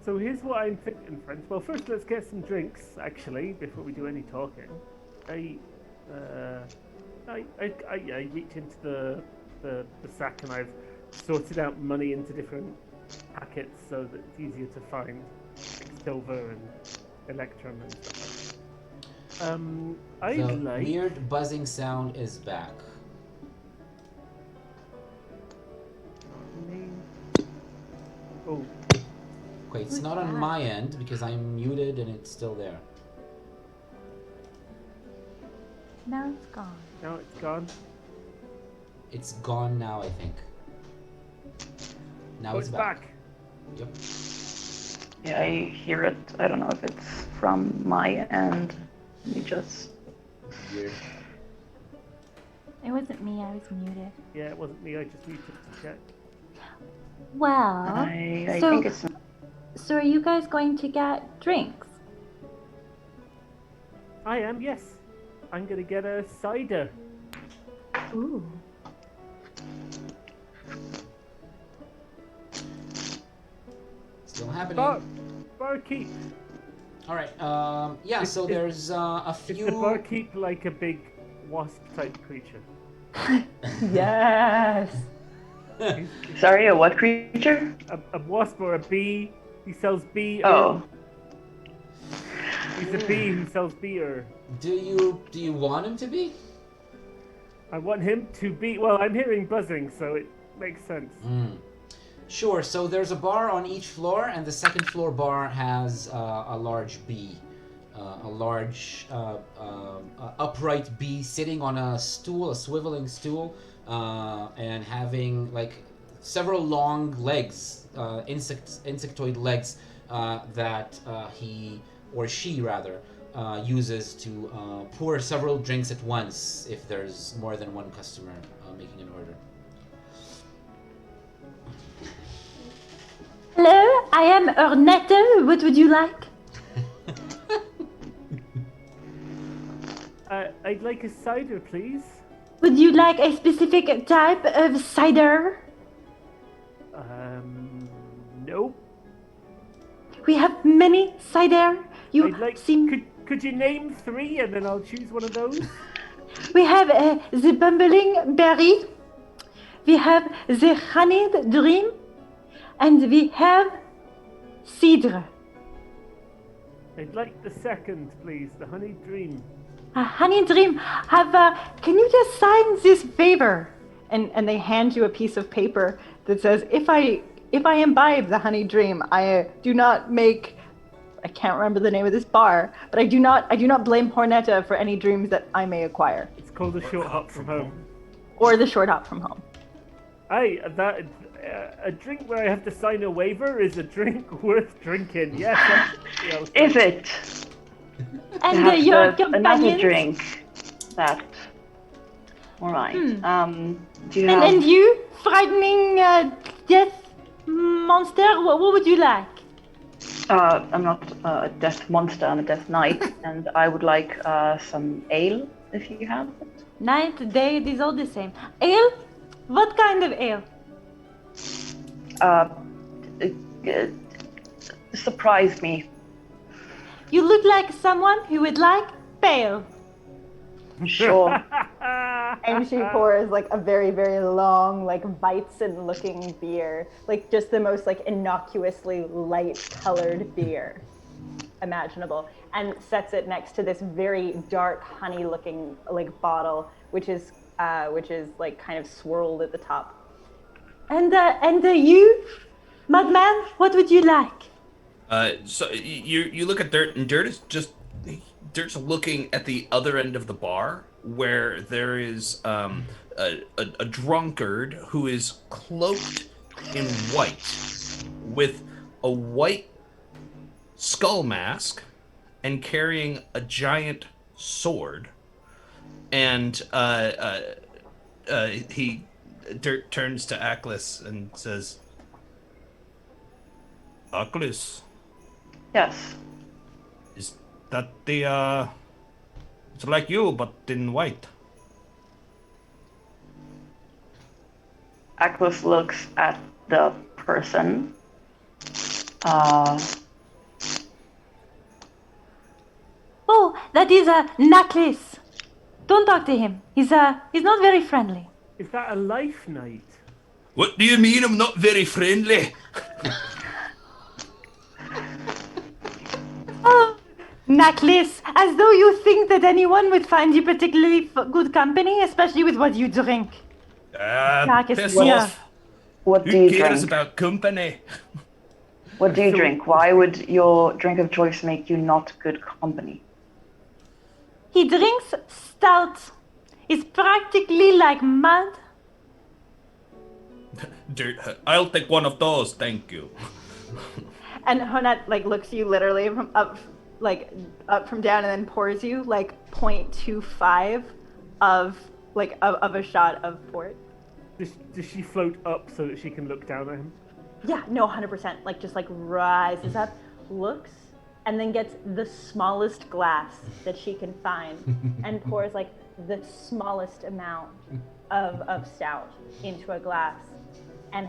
So here's what I'm thinking, friends. Well, first let's get some drinks, actually, before we do any talking. I reach into the sack and I've sorted out money into different packets so that it's easier to find, like silver and electrum and stuff. The weird buzzing sound is back. Oh, Okay, it's not on my end because I'm muted and it's still there. Now it's gone. now it's gone. It's gone now, I think. Now Oh, it's it's back. back. Yep. Yeah, I hear it. I don't know if it's from my end. Let me just. Weird. It wasn't me, I was muted. Yeah, it wasn't me. I just muted to check. Well, I so, think it's. so are you guys going to get drinks? I am, yes. I'm gonna get a cider. Ooh. Still happening. Barkeep. All right. Yeah. So there's a Is the few. barkeep like a big wasp type creature? Yes. Sorry, a what creature? A wasp or a bee? He sells bee. Oh, He's a bee who sells beer. Do you want him to be? I want him to be. Well, I'm hearing buzzing, so it makes sense. Sure. So there's a bar on each floor, and the second floor bar has a large bee, a large upright bee sitting on a stool, a swiveling stool, and having like several long legs, insectoid legs that he or she rather uses to pour several drinks at once if there's more than one customer making an order. Hello, I am Ornette. What would you like? I'd like a cider, please. Would you like a specific type of cider? Nope. We have many cider. You I'd like. seem. Could you name 3 and then I'll choose one of those? We have the bumbling berry. We have the honeyed dream. And we have cidre. I'd like the second, please. The honey dream. Honey dream. Can you just sign this favor? And they hand you a piece of paper that says, if I imbibe the honey dream, I do not make. I can't remember the name of this bar, but I do not blame Hornetta for any dreams that I may acquire, It's called a short hop from home. or the short hop from home. A drink where I have to sign a waiver is a drink worth drinking. Yes. is it? And Perhaps your there's another companions. drink that. All right. Do you And, have? and you, frightening death monster, what would you like? I'm not a death monster, I'm a death knight, and I would like some ale, if you have it. Night, day, it is all the same. Ale? What kind of ale? Uh, surprise me. You look like someone who would like pale. Sure. And she pours like a very, very long, like Weizen looking beer. Like just the most like innocuously light colored beer imaginable. And sets it next to this very dark honey looking like bottle, which is like kind of swirled at the top. And you, madman, what would you like? So you look at Dirt, and Dirt's looking at the other end of the bar where there is a drunkard who is cloaked in white with a white skull mask and carrying a giant sword, and Dirt turns to Aklis and says, Aklis, Yes. is that the it's like you but in white? Aklis looks at the person. Oh, that is a necklace. Don't talk to him. He's not very friendly. Is that a life knight? What do you mean I'm not very friendly? Oh, necklace, as though you think that anyone would find you particularly good company, especially with what you drink. Marcus, Piss yeah. off. What do Who you cares drink? about company? What do you drink? Why would your drink of choice make you not good company? He drinks stout. It's practically like mud. Dirt, I'll take one of those, thank you. And Honette like looks you literally from up from down and then pours you like 0.25 of a shot of port. Does she float up so that she can look down at him? Yeah, no, 100%. Like just like rises up, looks, and then gets the smallest glass that she can find and pours like the smallest amount of stout into a glass and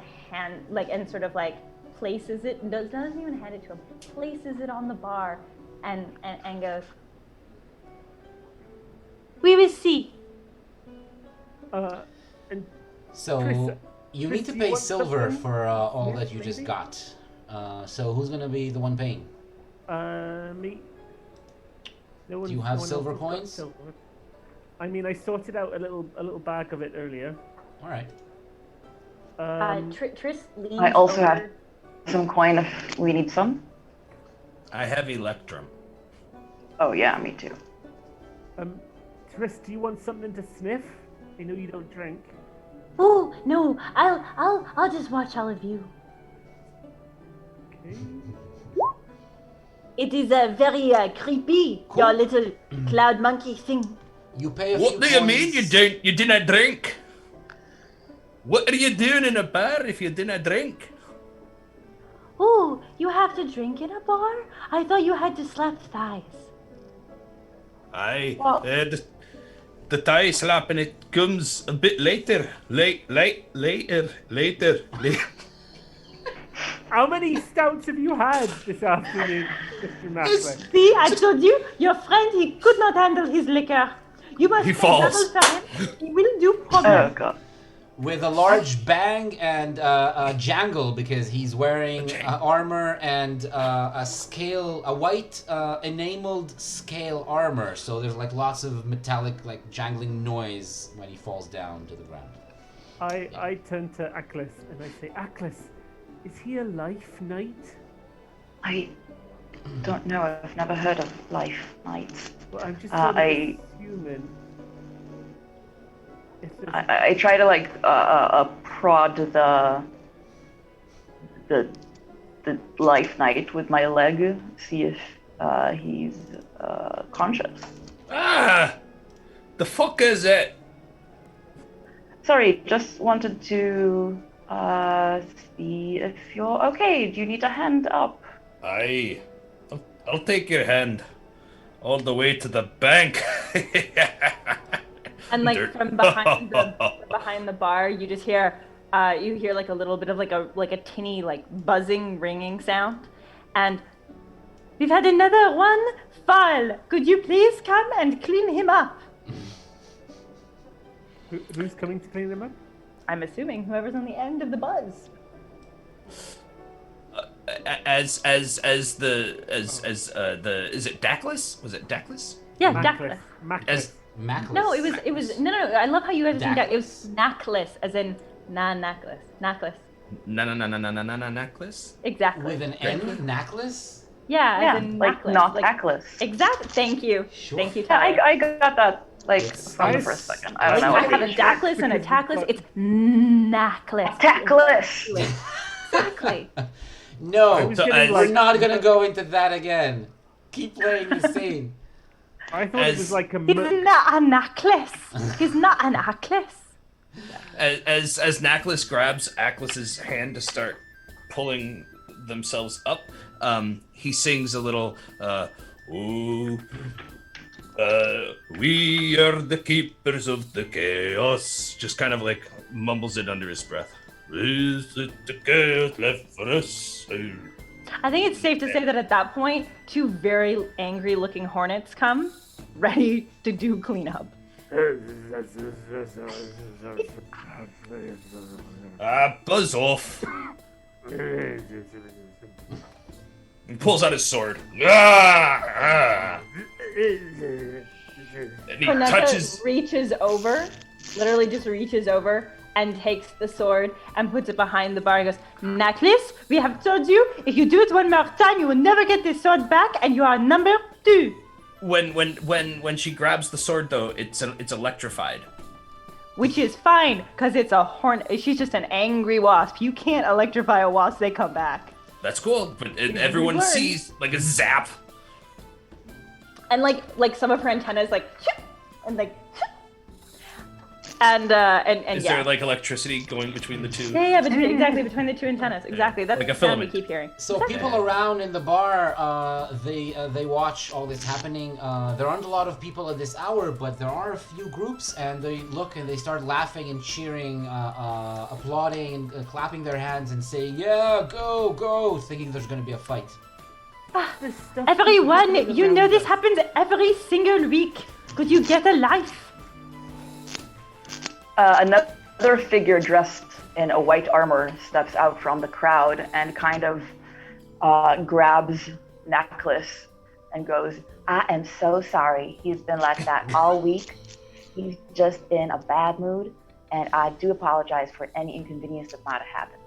sort of like places it, doesn't even hand it to him, places it on the bar and goes, We will see. And So Chris, you Chris, need to do you pay want silver something? for all Yes, that you just maybe? got. So who's gonna be the one paying? me. No Do you one- have no one silver else has got coins? silver. I mean, I sorted out a little bag of it earlier. All right. Triss leans I also over. have some coin if we need some. I have Electrum. Oh yeah, me too. Triss, do you want something to sniff? I know you don't drink. Oh no, I'll just watch all of you. Okay. It is very creepy, Cool. your little cloud monkey thing. You pay a few What do you mean coins. you didn't drink? What are you doing in a bar if you didn't drink? Oh, you have to drink in a bar? I thought you had to slap thighs. Aye, Well- the thigh slapping it comes a bit later. Later. How many stouts have you had this afternoon, Mr. Mackler? See, I told you, your friend, he could not handle his liquor. You must He pay falls. double for him. He will do Oh problem. god. With a large bang and a jangle because he's wearing armor and a white enameled scale armor. So there's like lots of metallic like jangling noise when he falls down to the ground. I turn to Aklis and I say, Aklis, is he a life knight? I don't know. I've never heard of life knights. Well, I'm just sort of I- assuming. If there's- I try to like prod the life knight with my leg, see if he's conscious. Ah! The fuck is it? Sorry, just wanted to see if you're okay. Do you need a hand up? I'll take your hand all the way to the bank. And like Dirt. from behind the bar, you just hear like a little bit of like a tinny like buzzing ringing sound, and we've had another one fall. Could you please come and clean him up? Who's coming to clean him up? I'm assuming whoever's on the end of the buzz. As the is it Daclus? Was it Daclus? Yeah, Mackless. Daclus. Mackless. As Mackless. No, it was no. I love how you guys think that it was Daclus. knackless, as in necklace. necklace. Exactly. With an N, necklace? Yeah, Yeah, as in like necklace. not like, necklace. Exactly. Thank you. Sure. Thank you, Yeah, Tyler. I got that like It's- from the I- first second. I don't know. I what have a we- dacless and a tackless. It's necklace. Tackless. Exactly. I No, was So, getting, we're like, not gonna go into that again. Keep playing the scene. I thought it was As- like a. It's not a necklace. It's not a necklace. As Nackless grabs Acklis's hand to start pulling themselves up, he sings a little, "Ooh, we are the keepers of the chaos." Just kind of like mumbles it under his breath. Is it the chaos left for us? I think it's safe to say that at that point, two very angry-looking hornets come, ready to do cleanup. Buzz off. He pulls out his sword. And he Cornetta touches. reaches over, literally just reaches over, and takes the sword and puts it behind the bar and goes, "Necklace, we have told you, if you do it one more time, you will never get this sword back, and you are number 2. When she grabs the sword, though, it's electrified. Which is fine, because it's a hornet. She's just an angry wasp. You can't electrify a wasp, they come back. That's cool, but everyone learn. sees like a zap. And like some of her antennas like, and like, and Is yeah. there like electricity going between the two? Yeah, exactly, between the two antennas. Exactly, that's Like a the sound we filament. keep hearing. So Exactly. people around in the bar, they watch all this happening. There aren't a lot of people at this hour, but there are a few groups, and they look and they start laughing and cheering, applauding and clapping their hands and saying, "Yeah, go, go!" thinking there's going to be a fight. This stuff Everyone, is you know around this us. happens every single week. Could you get a life? Another figure dressed in a white armor steps out from the crowd and kind of grabs Necklace and goes, "I am so sorry. He's been like that all week. He's just in a bad mood, and I do apologize for any inconvenience that might have happened."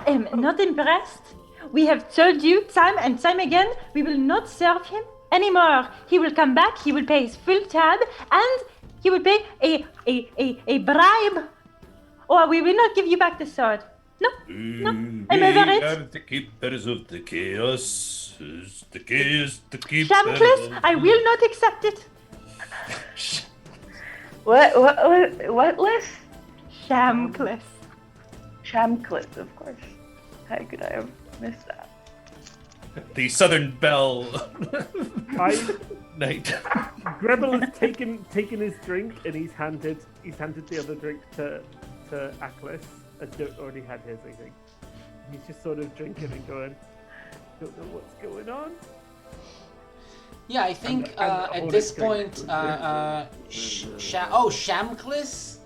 I'm not impressed. We have told you time and time again, we will not serve him anymore. He will come back, he will pay his full tab, and he will pay a bribe. Or we will not give you back the sword. No, no, I'm over We it. are the keepers of the chaos. Is the chaos the keepers? Shamcliffe, I will not accept it. What list? Shamcliffe. Shamcliffe, of course. How could I have missed that? The Southern Belle I Knight. Grebel has taken his drink and he's handed the other drink to Aklis. Dirt already had his, I think. He's just sort of drinking and going, "Don't know what's going on." Yeah, I think And at this Hornet point, drink. Shamcliffe?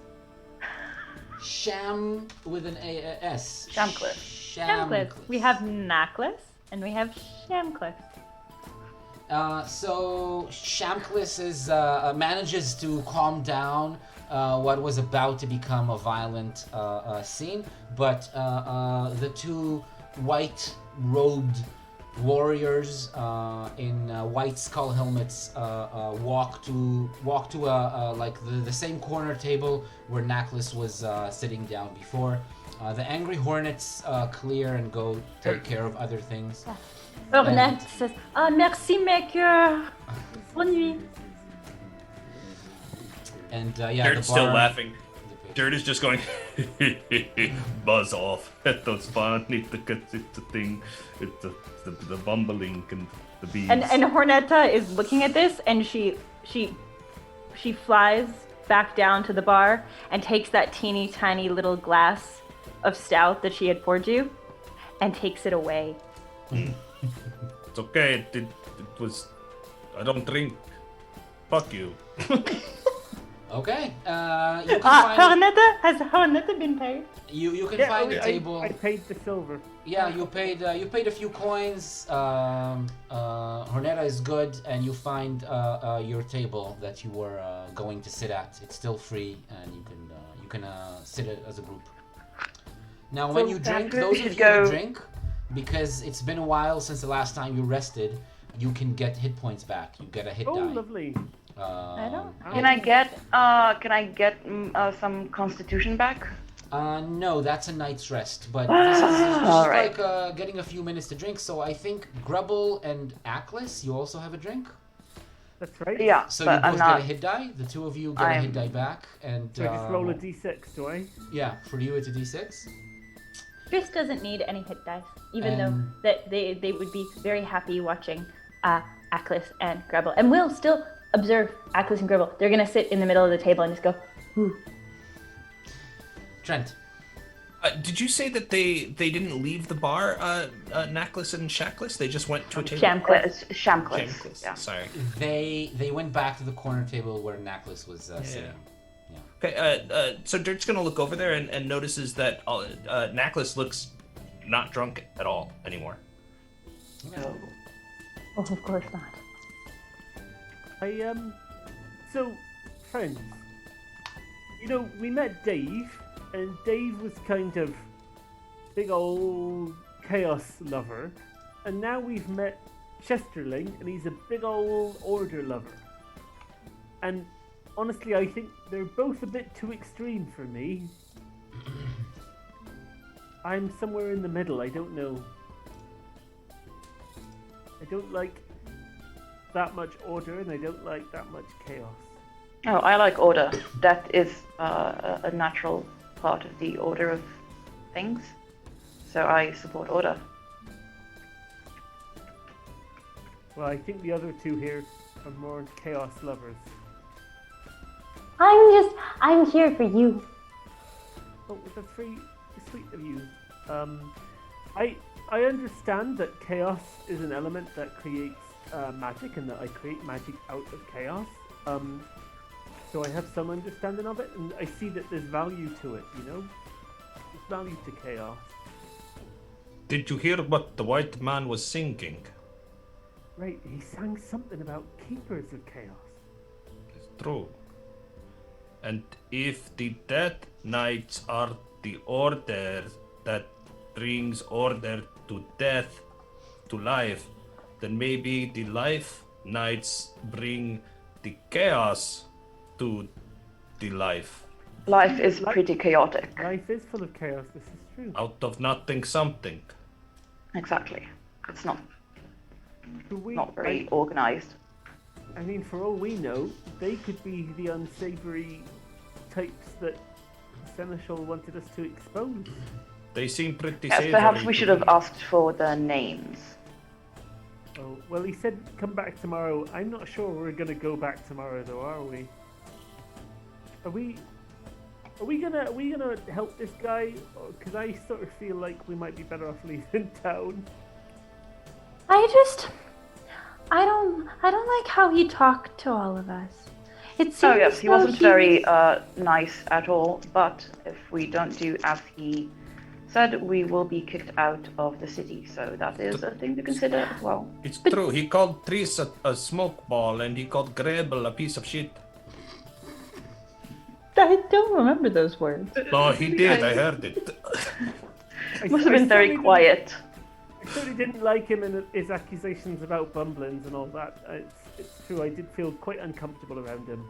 Sham with an S. Shamcliffe. Shamcliffe. We have Necklace and we have Shamcliffe. So Shamcliffe manages to calm down what was about to become a violent scene, but the two white-robed warriors in white skull helmets walk to like the same corner table where Necklace was sitting down before. The angry hornets clear and go take care of other things. Ornette says, "Ah, merci, maker. Bonne nuit." And yeah, Dirt's the still bar- laughing. Dirt is just going, buzz off. That's funny because it's a thing. It's the bumbling and the bees. And Hornetta is looking at this, and she flies back down to the bar and takes that teeny tiny little glass of stout that she had poured you, and takes it away. It's okay. It was. I don't drink. Fuck you. Okay. You can find. Has Hornetta been paid? You can Yeah, find the I table. paid the silver. Yeah, you paid a few coins. Hornetta is good, and you find your table that you were going to sit at. It's still free, and you can sit it as a group. Now, when So you drink, after those we of you should who go- drink, because it's been a while since the last time you rested, you can get hit points back. You get a hit Oh, die. lovely. I don't. Can I get some constitution back? No, that's a night's rest. But this is just Alright. like getting a few minutes to drink. So I think Grubble and Aklis, you also have a drink. That's right. Yeah, So but you both I'm get not. a hit die. The two of you get a hit die back, and So I just roll a d6, do I? yeah, for you it's a d6. Tris doesn't need any hit dice, even though And- that they would be very happy watching Aklis and Grubble, and we'll still observe Aklis and Grubble. They're gonna sit in the middle of the table and just go, "Ooh." Trent. Did you say that they didn't leave the bar, Naklis and Shackless? They just went to a table? Shamclis. Shamclis. Shamclis, Yeah. sorry. They went back to the corner table where Naklis was sitting. Okay, so Dirt's gonna look over there and notices that Naklis looks not drunk at all anymore. So, Oh, of course not. So, friends, we met Dave, and Dave was kind of big old chaos lover, and now we've met Chesterling, and he's a big old order lover. And honestly, I think they're both a bit too extreme for me. I'm somewhere in the middle, I don't know. I don't like that much order, and I don't like that much chaos. oh, I like order. That is a natural part of the order of things. So I support order. Well, I think the other two here are more chaos lovers. I'm here for you. Oh, that's very sweet of you. I understand that chaos is an element that creates magic, and that I create magic out of chaos. So I have some understanding of it, and I see that there's value to it. There's value to chaos. Did you hear what the white man was singing? Right, he sang something about keepers of chaos. It's true. And if the Death Knights are the order that brings order to death, to life, then maybe the Life Knights bring the chaos to the life. Life is pretty chaotic. Life is full of chaos, this is true. Out of nothing, something. Exactly. It's not But not very organized. I mean, for all we know, they could be the unsavory types that Seneschal wanted us to expose. They seem pretty Yes, savory perhaps we to should have me. asked for their names. Oh, well, he said come back tomorrow. I'm not sure we're gonna go back tomorrow, though, are we? Are we gonna help this guy? Because I sort of feel like we might be better off leaving town. I don't like how he talked to all of us. It seems Oh yes, he though wasn't very nice at all, but if we don't do as he said, we will be kicked out of the city, so that is a thing to consider as well. It's true. He called Tris a smoke ball, and he called Grebel a piece of shit. I don't remember those words. No, he did. I heard it. Must have been very quiet. I certainly didn't like him and his accusations about bumblings and all that. It's true. I did feel quite uncomfortable around him.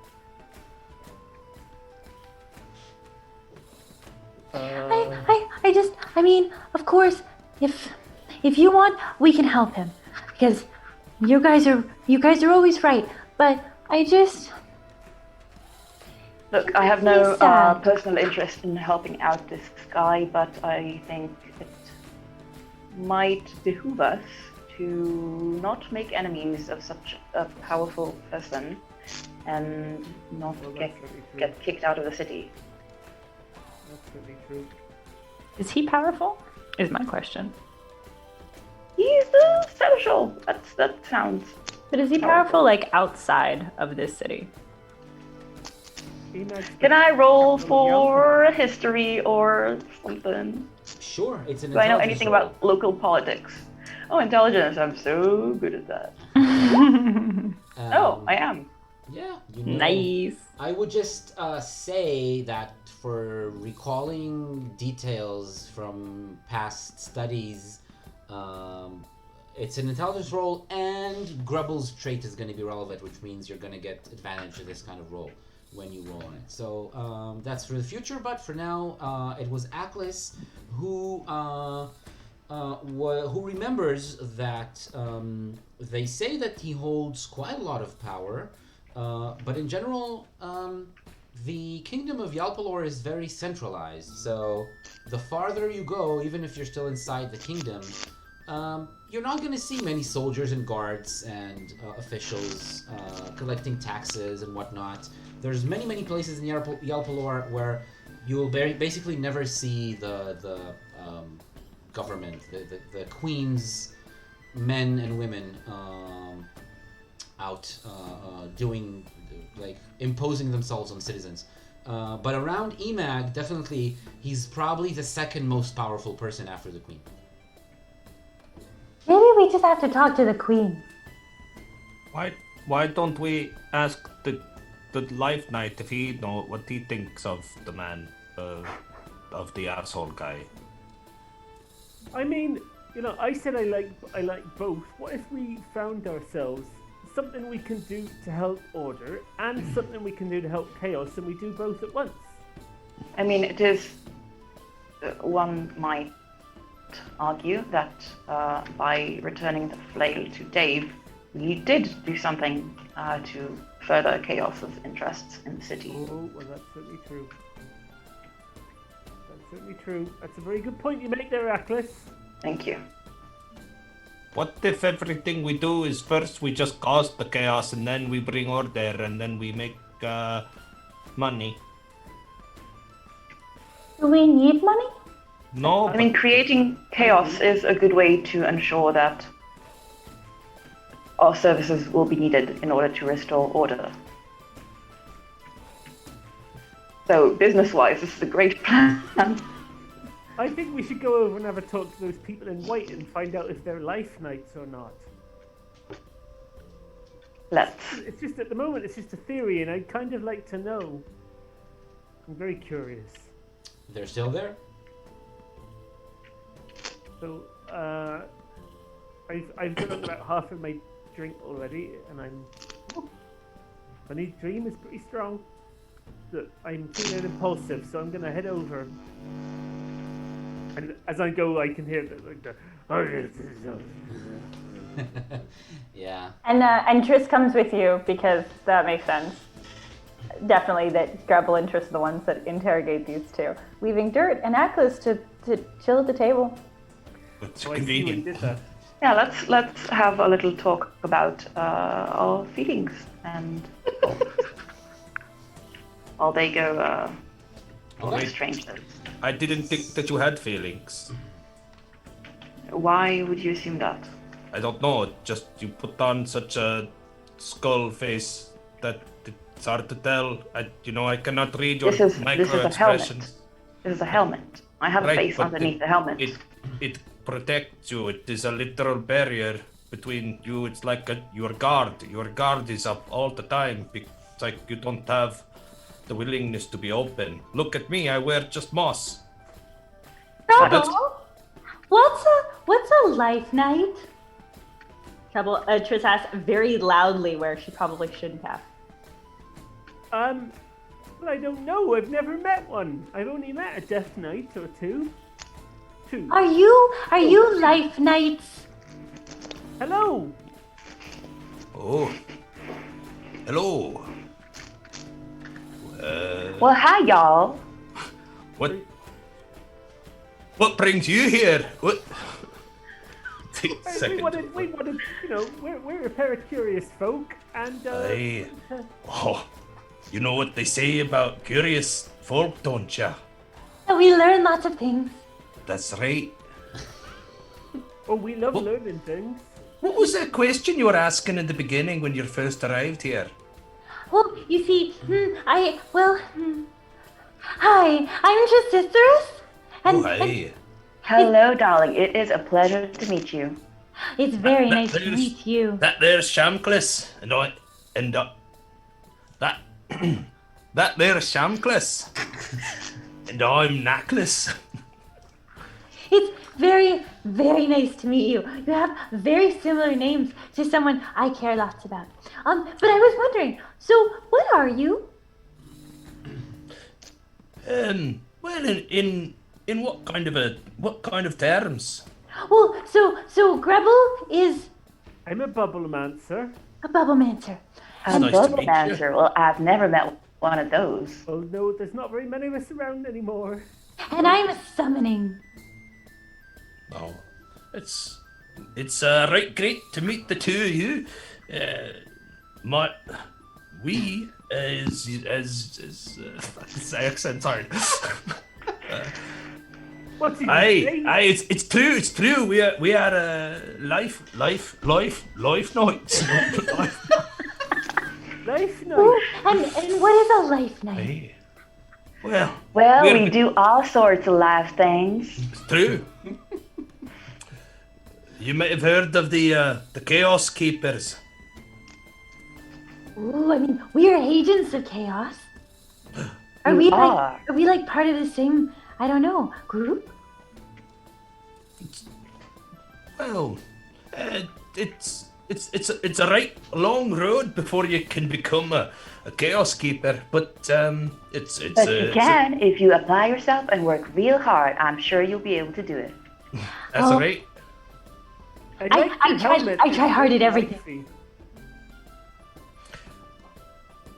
I mean, of course, if you want, we can help him, because you guys are always right. But Look, I have no sad. personal interest in helping out this guy, but I think it might behoove us to not make enemies of such a powerful person and not Well, get that's really true. get kicked out of the city. That's really true. Is he powerful? Is my question. He's the seneschal. That sounds. But is he powerful like outside of this city? Can I roll for history or something? Sure, it's an Do I know intelligence anything roll. about local politics? Oh, intelligence. I'm so good at that. Oh, I am. Yeah, you know. Nice. I would just say that for recalling details from past studies, it's an intelligence roll, and Grubble's trait is going to be relevant, which means you're going to get advantage of this kind of roll when you roll on it. So that's for the future, but for now, it was Aklis who remembers that they say that he holds quite a lot of power, but in general, the kingdom of Yalpelor is very centralized. So the farther you go, even if you're still inside the kingdom, you're not going to see many soldiers and guards and officials collecting taxes and whatnot. There's many places in Yalpelor where you will basically never see the government, the queen's men and women out doing, like, imposing themselves on citizens. But around Emag, definitely, he's probably the second most powerful person after the queen. Maybe we just have to talk to the queen. Why don't we ask the Life Knight if he know what he thinks of the man, of the asshole guy? I mean, you know, I said I like both. What if we found ourselves something we can do to help order and something we can do to help chaos, and we do both at once? I mean, it is. One might argue that by returning the flail to Dave, we did do something to further Chaos's interests in the city. Oh, well, that's certainly true. That's certainly true. That's a very good point you make there, Aklis. Thank you. What if everything we do is first we just cause the chaos and then we bring order and then we make money? Do we need money? No, I mean, creating chaos is a good way to ensure that our services will be needed in order to restore order. So, business-wise, this is a great plan. I think we should go over and have a talk to those people in white and find out if they're life knights or not. Let's. It's just, at the moment, it's just a theory, and I'd kind of like to know. I'm very curious. They're still there? So, I've done about half of my drink already, and my dream is pretty strong. Look, I'm feeling impulsive, so I'm gonna head over. And as I go, I can hear the Yeah. And Triss comes with you because that makes sense. Definitely that Grubble and Triss are the ones that interrogate these two, leaving Dirt and Aklis to chill at the table. it's Oh, I see what you convenient. did there. Yeah, let's have a little talk about our feelings and while they go Okay. strangers. I didn't think that you had feelings. Why would you assume that? I don't know, just you put on such a skull face that it's hard to tell. I cannot read your This is a micro helmet. expressions. This is a helmet. I have a Right, face but underneath the helmet. It protects you. It is a literal barrier between you. It's like your guard. Your guard is up all the time. It's like you don't have the willingness to be open. Look at me. I wear just moss. that's- Trouble? What's a life knight? Trouble. Triss asks very loudly where she probably shouldn't have. Well, I don't know. I've never met one. I've only met a death knight or two. Are you life knights? Hello. Oh, hello. Well, hi, y'all. What brings you here? What? Take a We second. wanted, you know, we're a pair of curious folk, and Aye. Oh, you know what they say about curious folk, don't ya? We learn lots of things. That's right. oh, we love What? learning things. What was that question you were asking in the beginning when you first arrived here? Well, you see, hi, I'm Sisterus, Oh, hi. Hello, darling. It is a pleasure to meet you. it's very That- nice to there's- meet you. That there's Shamcliffe, that that there's Shamcliffe, and I'm Necklace. It's very, very nice to meet you. You have very similar names to someone I care lots about. But I was wondering, so what are you? Well, in what kind of terms? Well, so Grebel is I'm a bubblemancer. a bubblemancer. A nice to bubble meet you. dancer. Well, I've never met one of those. Oh no, there's not very many of us around anymore. And I'm summoning. Oh, it's right great to meet the two of you. This accent, sorry. What's he Aye, saying? it's true. We are life nights. Life night. Ooh, and what is a life night? Aye. Well, Well, we're- we do all sorts of live things. It's true. You might have heard of the Chaos Keepers. Ooh, I mean, we are agents of chaos. Are we are. like part of the same, I don't know, group? Well, it's a right long road before you can become a Chaos Keeper, but it's But you can if you apply yourself and work real hard. I'm sure you'll be able to do it. That's Oh. right. I I try hard at everything.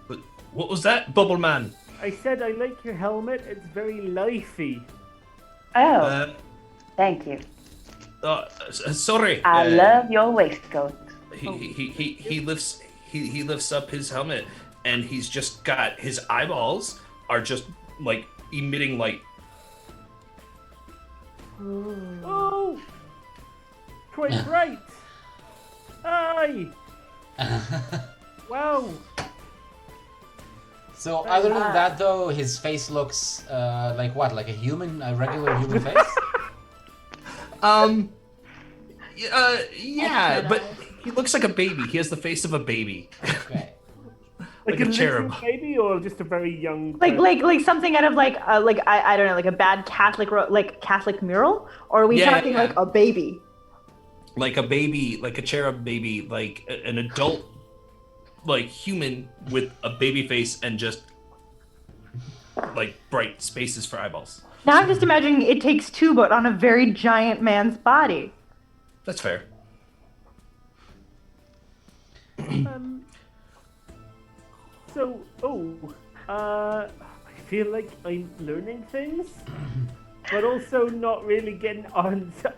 But what was that, Bubble Man? I said I like your helmet. It's very lifey. Oh, thank you. Sorry. I love your waistcoat. He lifts up his helmet, and he's just got his eyeballs are just like emitting light. Oh, quite right. Aye. Wow. So other than that, though, his face looks like what? Like a human, a regular human face? Yeah, but he looks like a baby. He has the face of a baby. Okay. Like a little cherub. baby, or just a very young. Like something out of like I don't know, like a bad Catholic mural, or are we Yeah, talking yeah. like a baby? Like a baby, like a cherub baby, like an adult, like human with a baby face and just like bright spaces for eyeballs. Now I'm just imagining it takes two, but on a very giant man's body. That's fair. I feel like I'm learning things, but also not really getting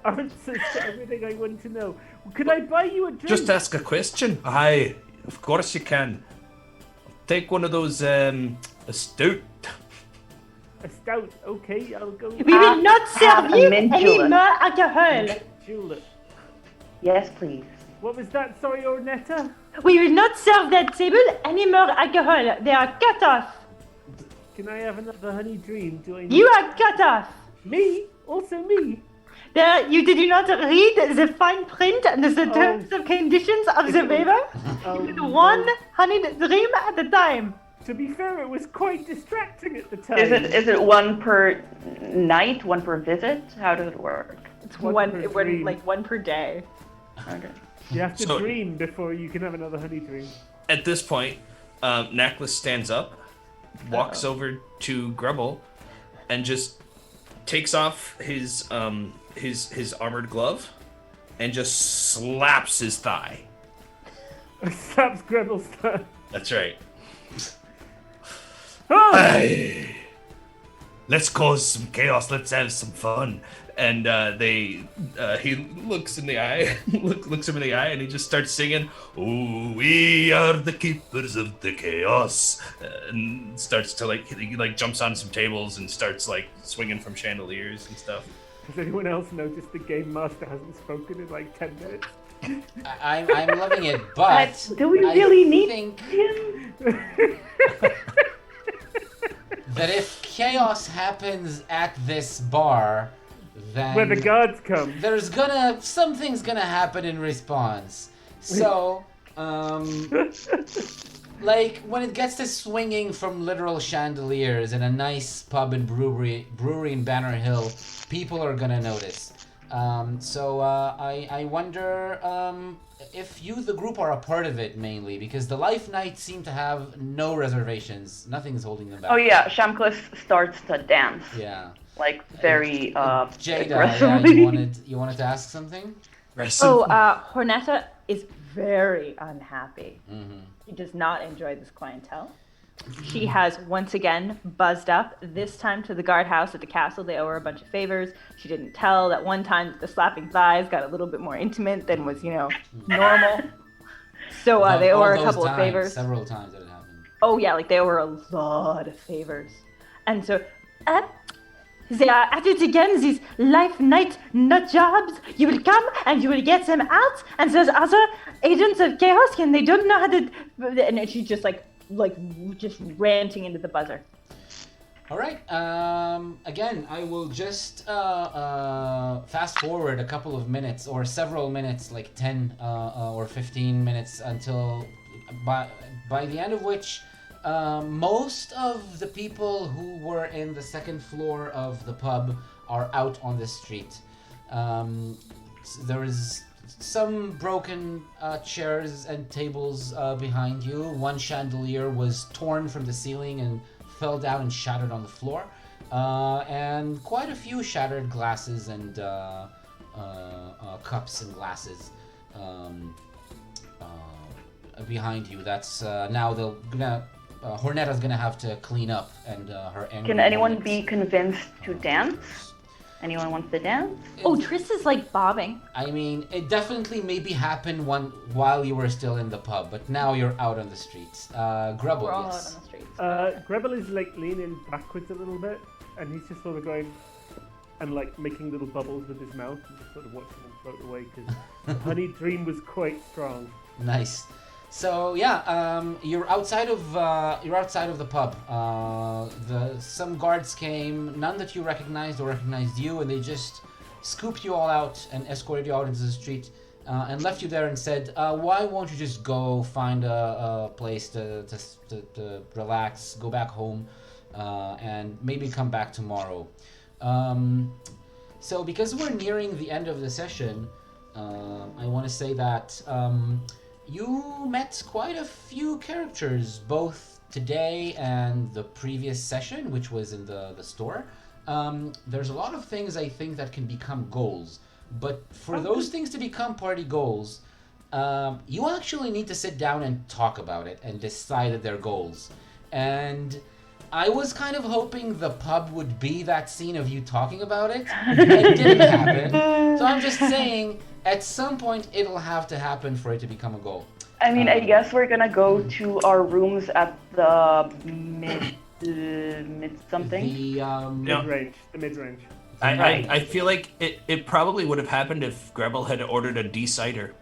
answers to everything I want to know. Could I buy you a drink? Just ask a question. Aye, of course you can. Take one of those, a stout. A stout. Okay, I'll go. We will not serve a you mint any julep. more alcohol. Julep. Yes, please. What was that? Sorry, Ornetta? We will not serve that table any more alcohol. They are cut off. Can I have another honey dream? Do I need You are cut off. me? Also me? You did you not read the fine print and the terms and conditions of the waiver? One honey dream at a time. To be fair, it was quite distracting at the time. Is it one per night, one per visit? How does it work? It's One per dream. like one per day. Okay. You have to So- dream before you can have another honey dream. At this point, Necklace stands up, walks over to Grubble, and just takes off his armored glove, and just slaps his thigh. Slaps Gretel's thigh. That's right. Oh, Aye. Let's cause some chaos. Let's have some fun. And he looks in the eye, looks him in the eye, and he just starts singing, "Oh, we are the keepers of the chaos," and starts to he jumps on some tables and starts swinging from chandeliers and stuff. Has anyone else noticed the game master hasn't spoken in like 10 minutes? I'm loving it, but Do we really need think him? that if chaos happens at this bar, then When the guards come. something's gonna happen in response. So, when it gets to swinging from literal chandeliers in a nice pub and brewery in Banner Hill, people are gonna notice. I wonder if you, the group, are a part of it mainly, because the Life Knights seem to have no reservations. Nothing's holding them back. Oh yeah, Shamcliffe starts to dance. Yeah. Very Jada, aggressively. you wanted to ask something? Oh, Hornetta is very unhappy. Mm-hmm. She does not enjoy this clientele. She has once again buzzed up, this time to the guardhouse at the castle. They owe her a bunch of favors. She didn't tell that one time the slapping thighs got a little bit more intimate than was, normal. So they owe her a couple of favors. Several times that it happened. Oh yeah, they owe her a lot of favors. And so, they are at it again, these Life Knight nut jobs. You will come and you will get them out, and there's other agents of chaos and they don't know how to... And she's just just ranting into the buzzer. All right. Again, I will just fast forward a couple of minutes or several minutes, like 10 or 15 minutes, until by the end of which most of the people who were in the second floor of the pub are out on the street. There is some broken chairs and tables behind you. One chandelier was torn from the ceiling and fell down and shattered on the floor. And quite a few shattered glasses and cups and glasses behind you. That's now they're gonna... Hornetta's gonna have to clean up, and her angry... Can anyone moment- be convinced to dance? Anyone wants to dance? Oh, Triss is bobbing. I mean, it definitely maybe happened while you were still in the pub, but now you're out on the streets. Grubble, We're all yes. out on the streets. Grebel is leaning backwards a little bit, and he's just sort of going and making little bubbles with his mouth and just sort of watching them float away because the honey dream was quite strong. Nice. So yeah, you're outside of the pub. Some guards came, none that you recognized or recognized you, and they just scooped you all out and escorted you out into the street and left you there and said, "Why won't you just go find a place to relax, go back home, and maybe come back tomorrow." So because we're nearing the end of the session, I want to say that. You met quite a few characters, both today and the previous session, which was in the store. There's a lot of things I think that can become goals, but for those things to become party goals, you actually need to sit down and talk about it and decide that they're goals. And I was kind of hoping the pub would be that scene of you talking about it. It didn't happen. So I'm just saying, at some point, it'll have to happen for it to become a goal. I mean, I guess we're gonna go to our rooms at the mid something. The mid-range. I feel like it probably would have happened if Grebel had ordered a de-cider.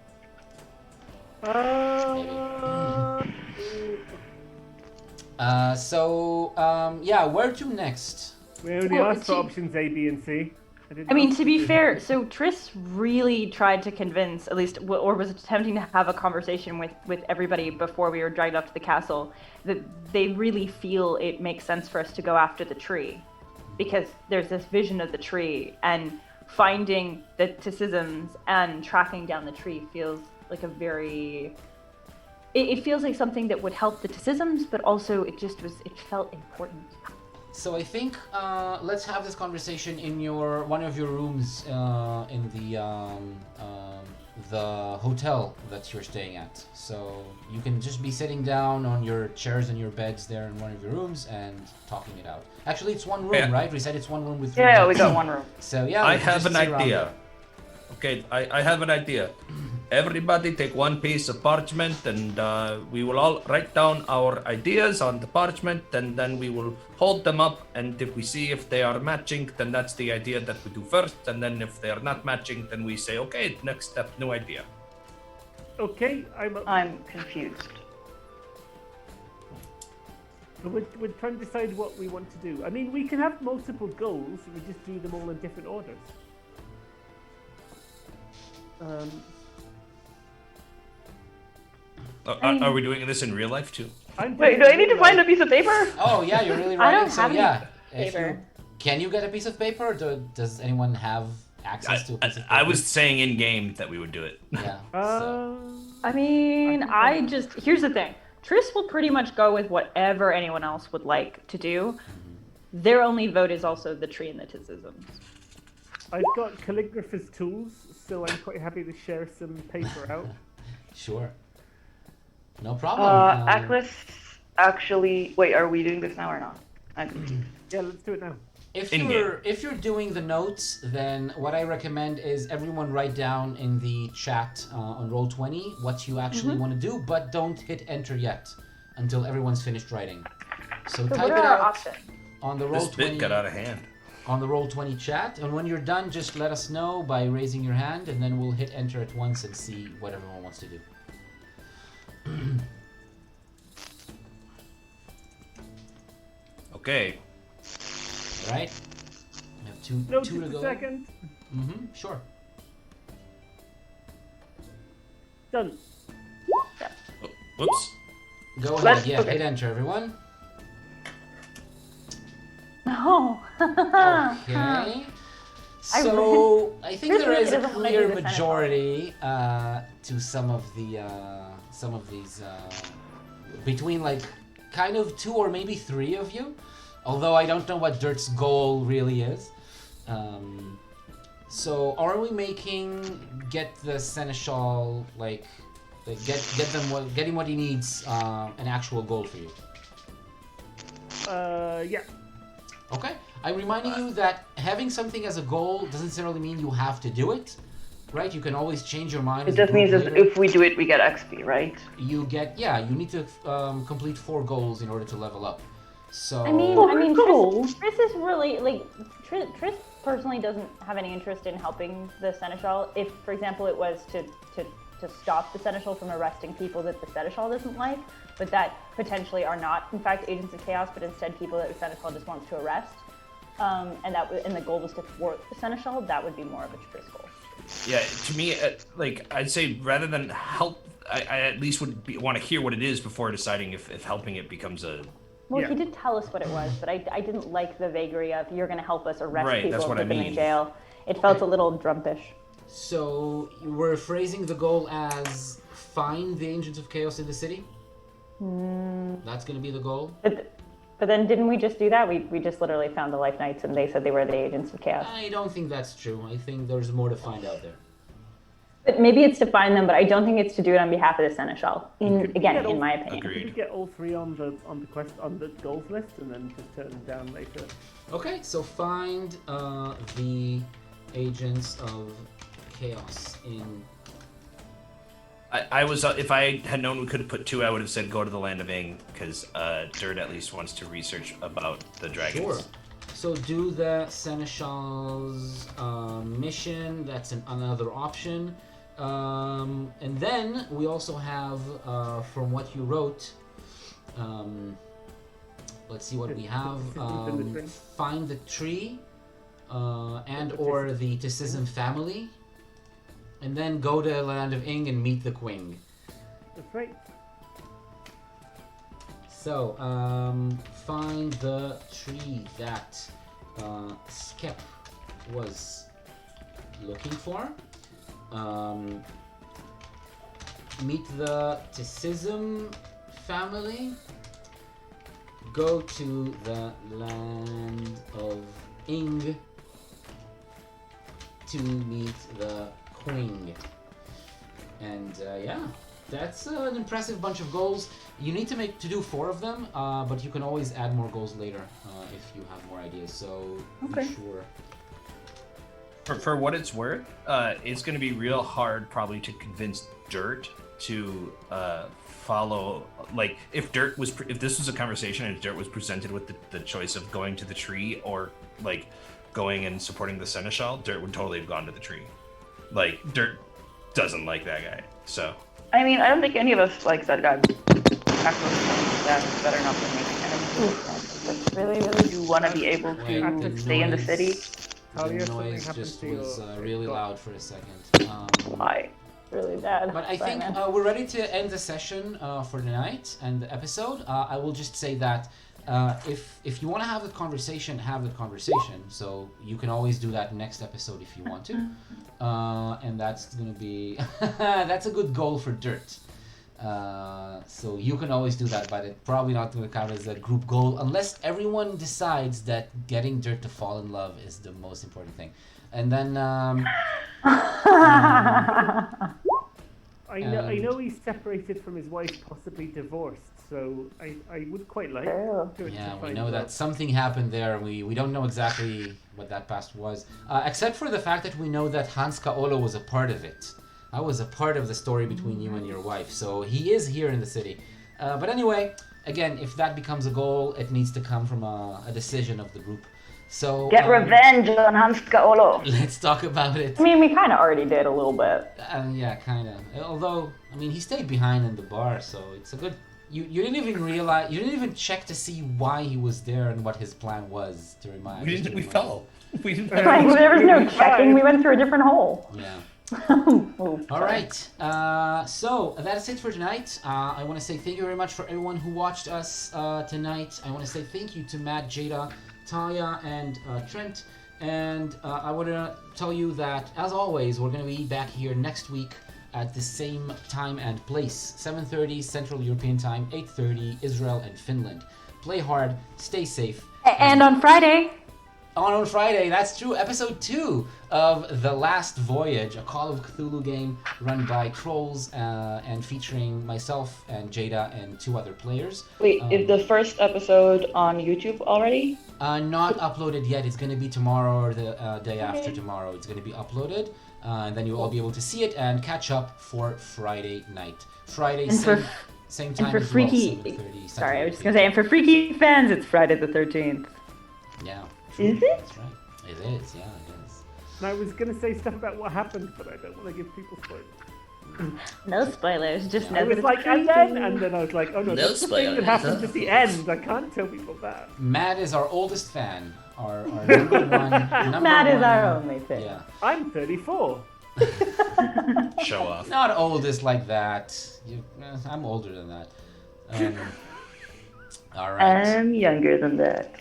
Where to next? We only asked for options A, B, and C. I mean, to be fair, so Triss really tried to convince, at least, or was attempting to have a conversation with everybody before we were dragged up to the castle, that they really feel it makes sense for us to go after the tree. Because there's this vision of the tree, and finding the Tisisms and tracking down the tree feels like a very... It feels like something that would help the Tisisms, but also it felt important. So I think let's have this conversation in one of your rooms in the hotel that you're staying at. So you can just be sitting down on your chairs and your beds there in one of your rooms and talking it out. Actually, it's one room, Yeah. right? We said it's one room with 3 Yeah, we beds. got one room. So yeah, I we can have just an sit around idea. there. Okay, I have an idea. Everybody take one piece of parchment and we will all write down our ideas on the parchment and then we will hold them up, and if we see if they are matching, then that's the idea that we do first, and then if they are not matching, then we say, okay, next step, new idea. Okay, I'm confused. we're trying to decide what we want to do. I mean, we can have multiple goals. We just do them all in different orders. Are we doing this in real life too? Wait, do I need to find a piece of paper? Oh yeah, you're really I writing. don't So have any yeah, if paper. can you get a piece of paper? Or does anyone have access to a piece of paper? I was saying in game that we would do it. Yeah. So. I mean, here's the thing. Triss will pretty much go with whatever anyone else would like to do. Their only vote is also the tree and the tisisms. I've got calligrapher's tools, so I'm quite happy to share some paper out. Sure. No problem. Atlas, actually, wait, are we doing this now or not? I'm confused. Yeah, let's do it now. If In-game. you're doing the notes, then what I recommend is everyone write down in the chat on Roll20 what you actually want to do, but don't hit enter yet until everyone's finished writing. So So type what it are our out options? on the This bit got Roll20 out of hand. on the Roll20 chat, and when you're done, just let us know by raising your hand, and then we'll hit enter at once and see what everyone wants to do. Okay. Right? We have two No, to just go. a second. Sure. Done. Whoops. Go ahead. Let's- Yeah, okay. hit enter, everyone. No. Okay. I So I think Chris there really is a doesn't wanna clear do the Senate majority to some of these between like kind of 2 or maybe 3 of you. Although I don't know what Dirt's goal really is. So are we making get the seneschal getting what he needs an actual goal for you? Yeah. Okay. I'm reminding you that having something as a goal doesn't necessarily mean you have to do it, right? You can always change your mind. It as a just group means that later. if we do it, we get XP, right? You need to complete 4 goals in order to level up. So I mean, Cool. Triss is really like Triss personally doesn't have any interest in helping the seneschal. If, for example, it was to stop the seneschal from arresting people that the seneschal doesn't like, but that potentially are not, in fact, agents of chaos, but instead people that the seneschal just wants to arrest, and the goal was to thwart the seneschal, that would be more of a Triss goal. Yeah, to me, I'd say rather than help, I at least would want to hear what it is before deciding if helping it becomes a... Well, Yeah. he did tell us what it was, but I didn't like the vagary of you're going to help us arrest Right, people that's and what put I them in mean. jail. It felt a little drumpish. So we're phrasing the goal as find the agents of chaos in the city. That's going to be the goal. But then didn't we just do that? We just literally found the Life Knights and they said they were the agents of chaos. I don't think that's true. I think there's more to find out there. But maybe it's to find them, but I don't think it's to do it on behalf of the seneschal. Again, in my opinion. Agreed. Could we get all 3 on the goals list and then just turn them down later? Okay, so find the agents of chaos in. I was if I had known we could have put 2, I would have said go to the land of Ing, because Dirt at least wants to research about the dragons. Sure. So do the seneschal's mission. That's another option. And then we also have, from what you wrote, let's see what we have. Find the tree, and or the Tisism family, and then go to Land of Ing and meet the Queen. That's right. So, find the tree that Skep was looking for. Meet the Tisism family. Go to the Land of Ing to meet the Queen. And yeah, that's an impressive bunch of goals. You need to do 4 of them, but you can always add more goals later if you have more ideas. So Okay. be sure. For what it's worth, it's going to be real hard probably to convince Dirt to follow. Like if this was a conversation and Dirt was presented with the choice of going to the tree or like going and supporting the Seneschal, Dirt would totally have gone to the tree. Like Dirt doesn't like that guy, so. I mean, I don't think any of us likes that guy. That's better not to make enemies. That's really, really. You want to be able Wait, to stay in the city. Talia, The something noise happened just to was your really dog. loud for a second. Why? Really bad. But I Sorry, think man. we're ready to end the session for tonight and the episode. I will just say that if you want to have the conversation, have the conversation. So you can always do that next episode if you want to. And that's gonna be that's a good goal for Dirt. So you can always do that, but it's probably not going to count as a group goal unless everyone decides that getting Dirt to fall in love is the most important thing. And then I know he's separated from his wife, possibly divorced. So I would quite like. Oh. Dirt yeah, to we find know love. that something happened there. We don't know exactly what that past was, except for the fact that we know that Hans Kaolo was a part of it. That was a part of the story between you and your wife. So he is here in the city. But anyway, again, if that becomes a goal, it needs to come from a decision of the group. So Get revenge on Hans Kaolo. Let's talk about it. I mean, we kind of already did a little bit. Yeah, kind of. Although, I mean, he stayed behind in the bar, so it's a good. You didn't even realize. You didn't even check to see why he was there and what his plan was. To remind. We didn't. We fell. We didn't. Like, there was no checking. We went through a different hole. Yeah. Oh, All sorry. right. So that's it for tonight. I want to say thank you very much for everyone who watched us tonight. I want to say thank you to Matt, Jada, Talia, and Trent. And I want to tell you that, as always, we're going to be back here next week at the same time and place. 7:30 Central European Time, 8:30 Israel and Finland. Play hard, stay safe. And on Friday. On Friday, that's true, episode 2 of The Last Voyage, a Call of Cthulhu game run by trolls and featuring myself and Jada and 2 other players. Wait, is the first episode on YouTube already? Not uploaded yet. It's going to be tomorrow or the day after tomorrow. It's going to be uploaded, and then you'll all be able to see it and catch up for Friday night. Friday, And for- same And time for as freaky. well, 7:30 Sorry, I was just Central going to say, and for freaky fans, it's Friday the 13th. Yeah. Is it? That's right. It is, yeah, it is. And I was gonna say stuff about what happened, but I don't want to give people spoilers. No spoilers, just Yeah. know I that was it's like, creepy. and then I was like, oh no, No that's the thing that spoilers, happens huh? at the end. I can't tell people that. Matt is our oldest fan. Our number one. Number Matt is one, our only fan. Yeah. I'm 34. Show off. Not oldest like that. I'm older than that. All right. I'm younger than that.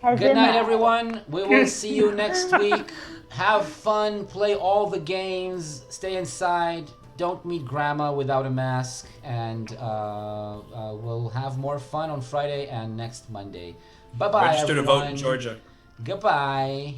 As Good in night, that. everyone. We will see you next week. Have fun. Play all the games. Stay inside. Don't meet grandma without a mask. And we'll have more fun on Friday and next Monday. Bye-bye, Register to everyone. vote in Georgia. Goodbye.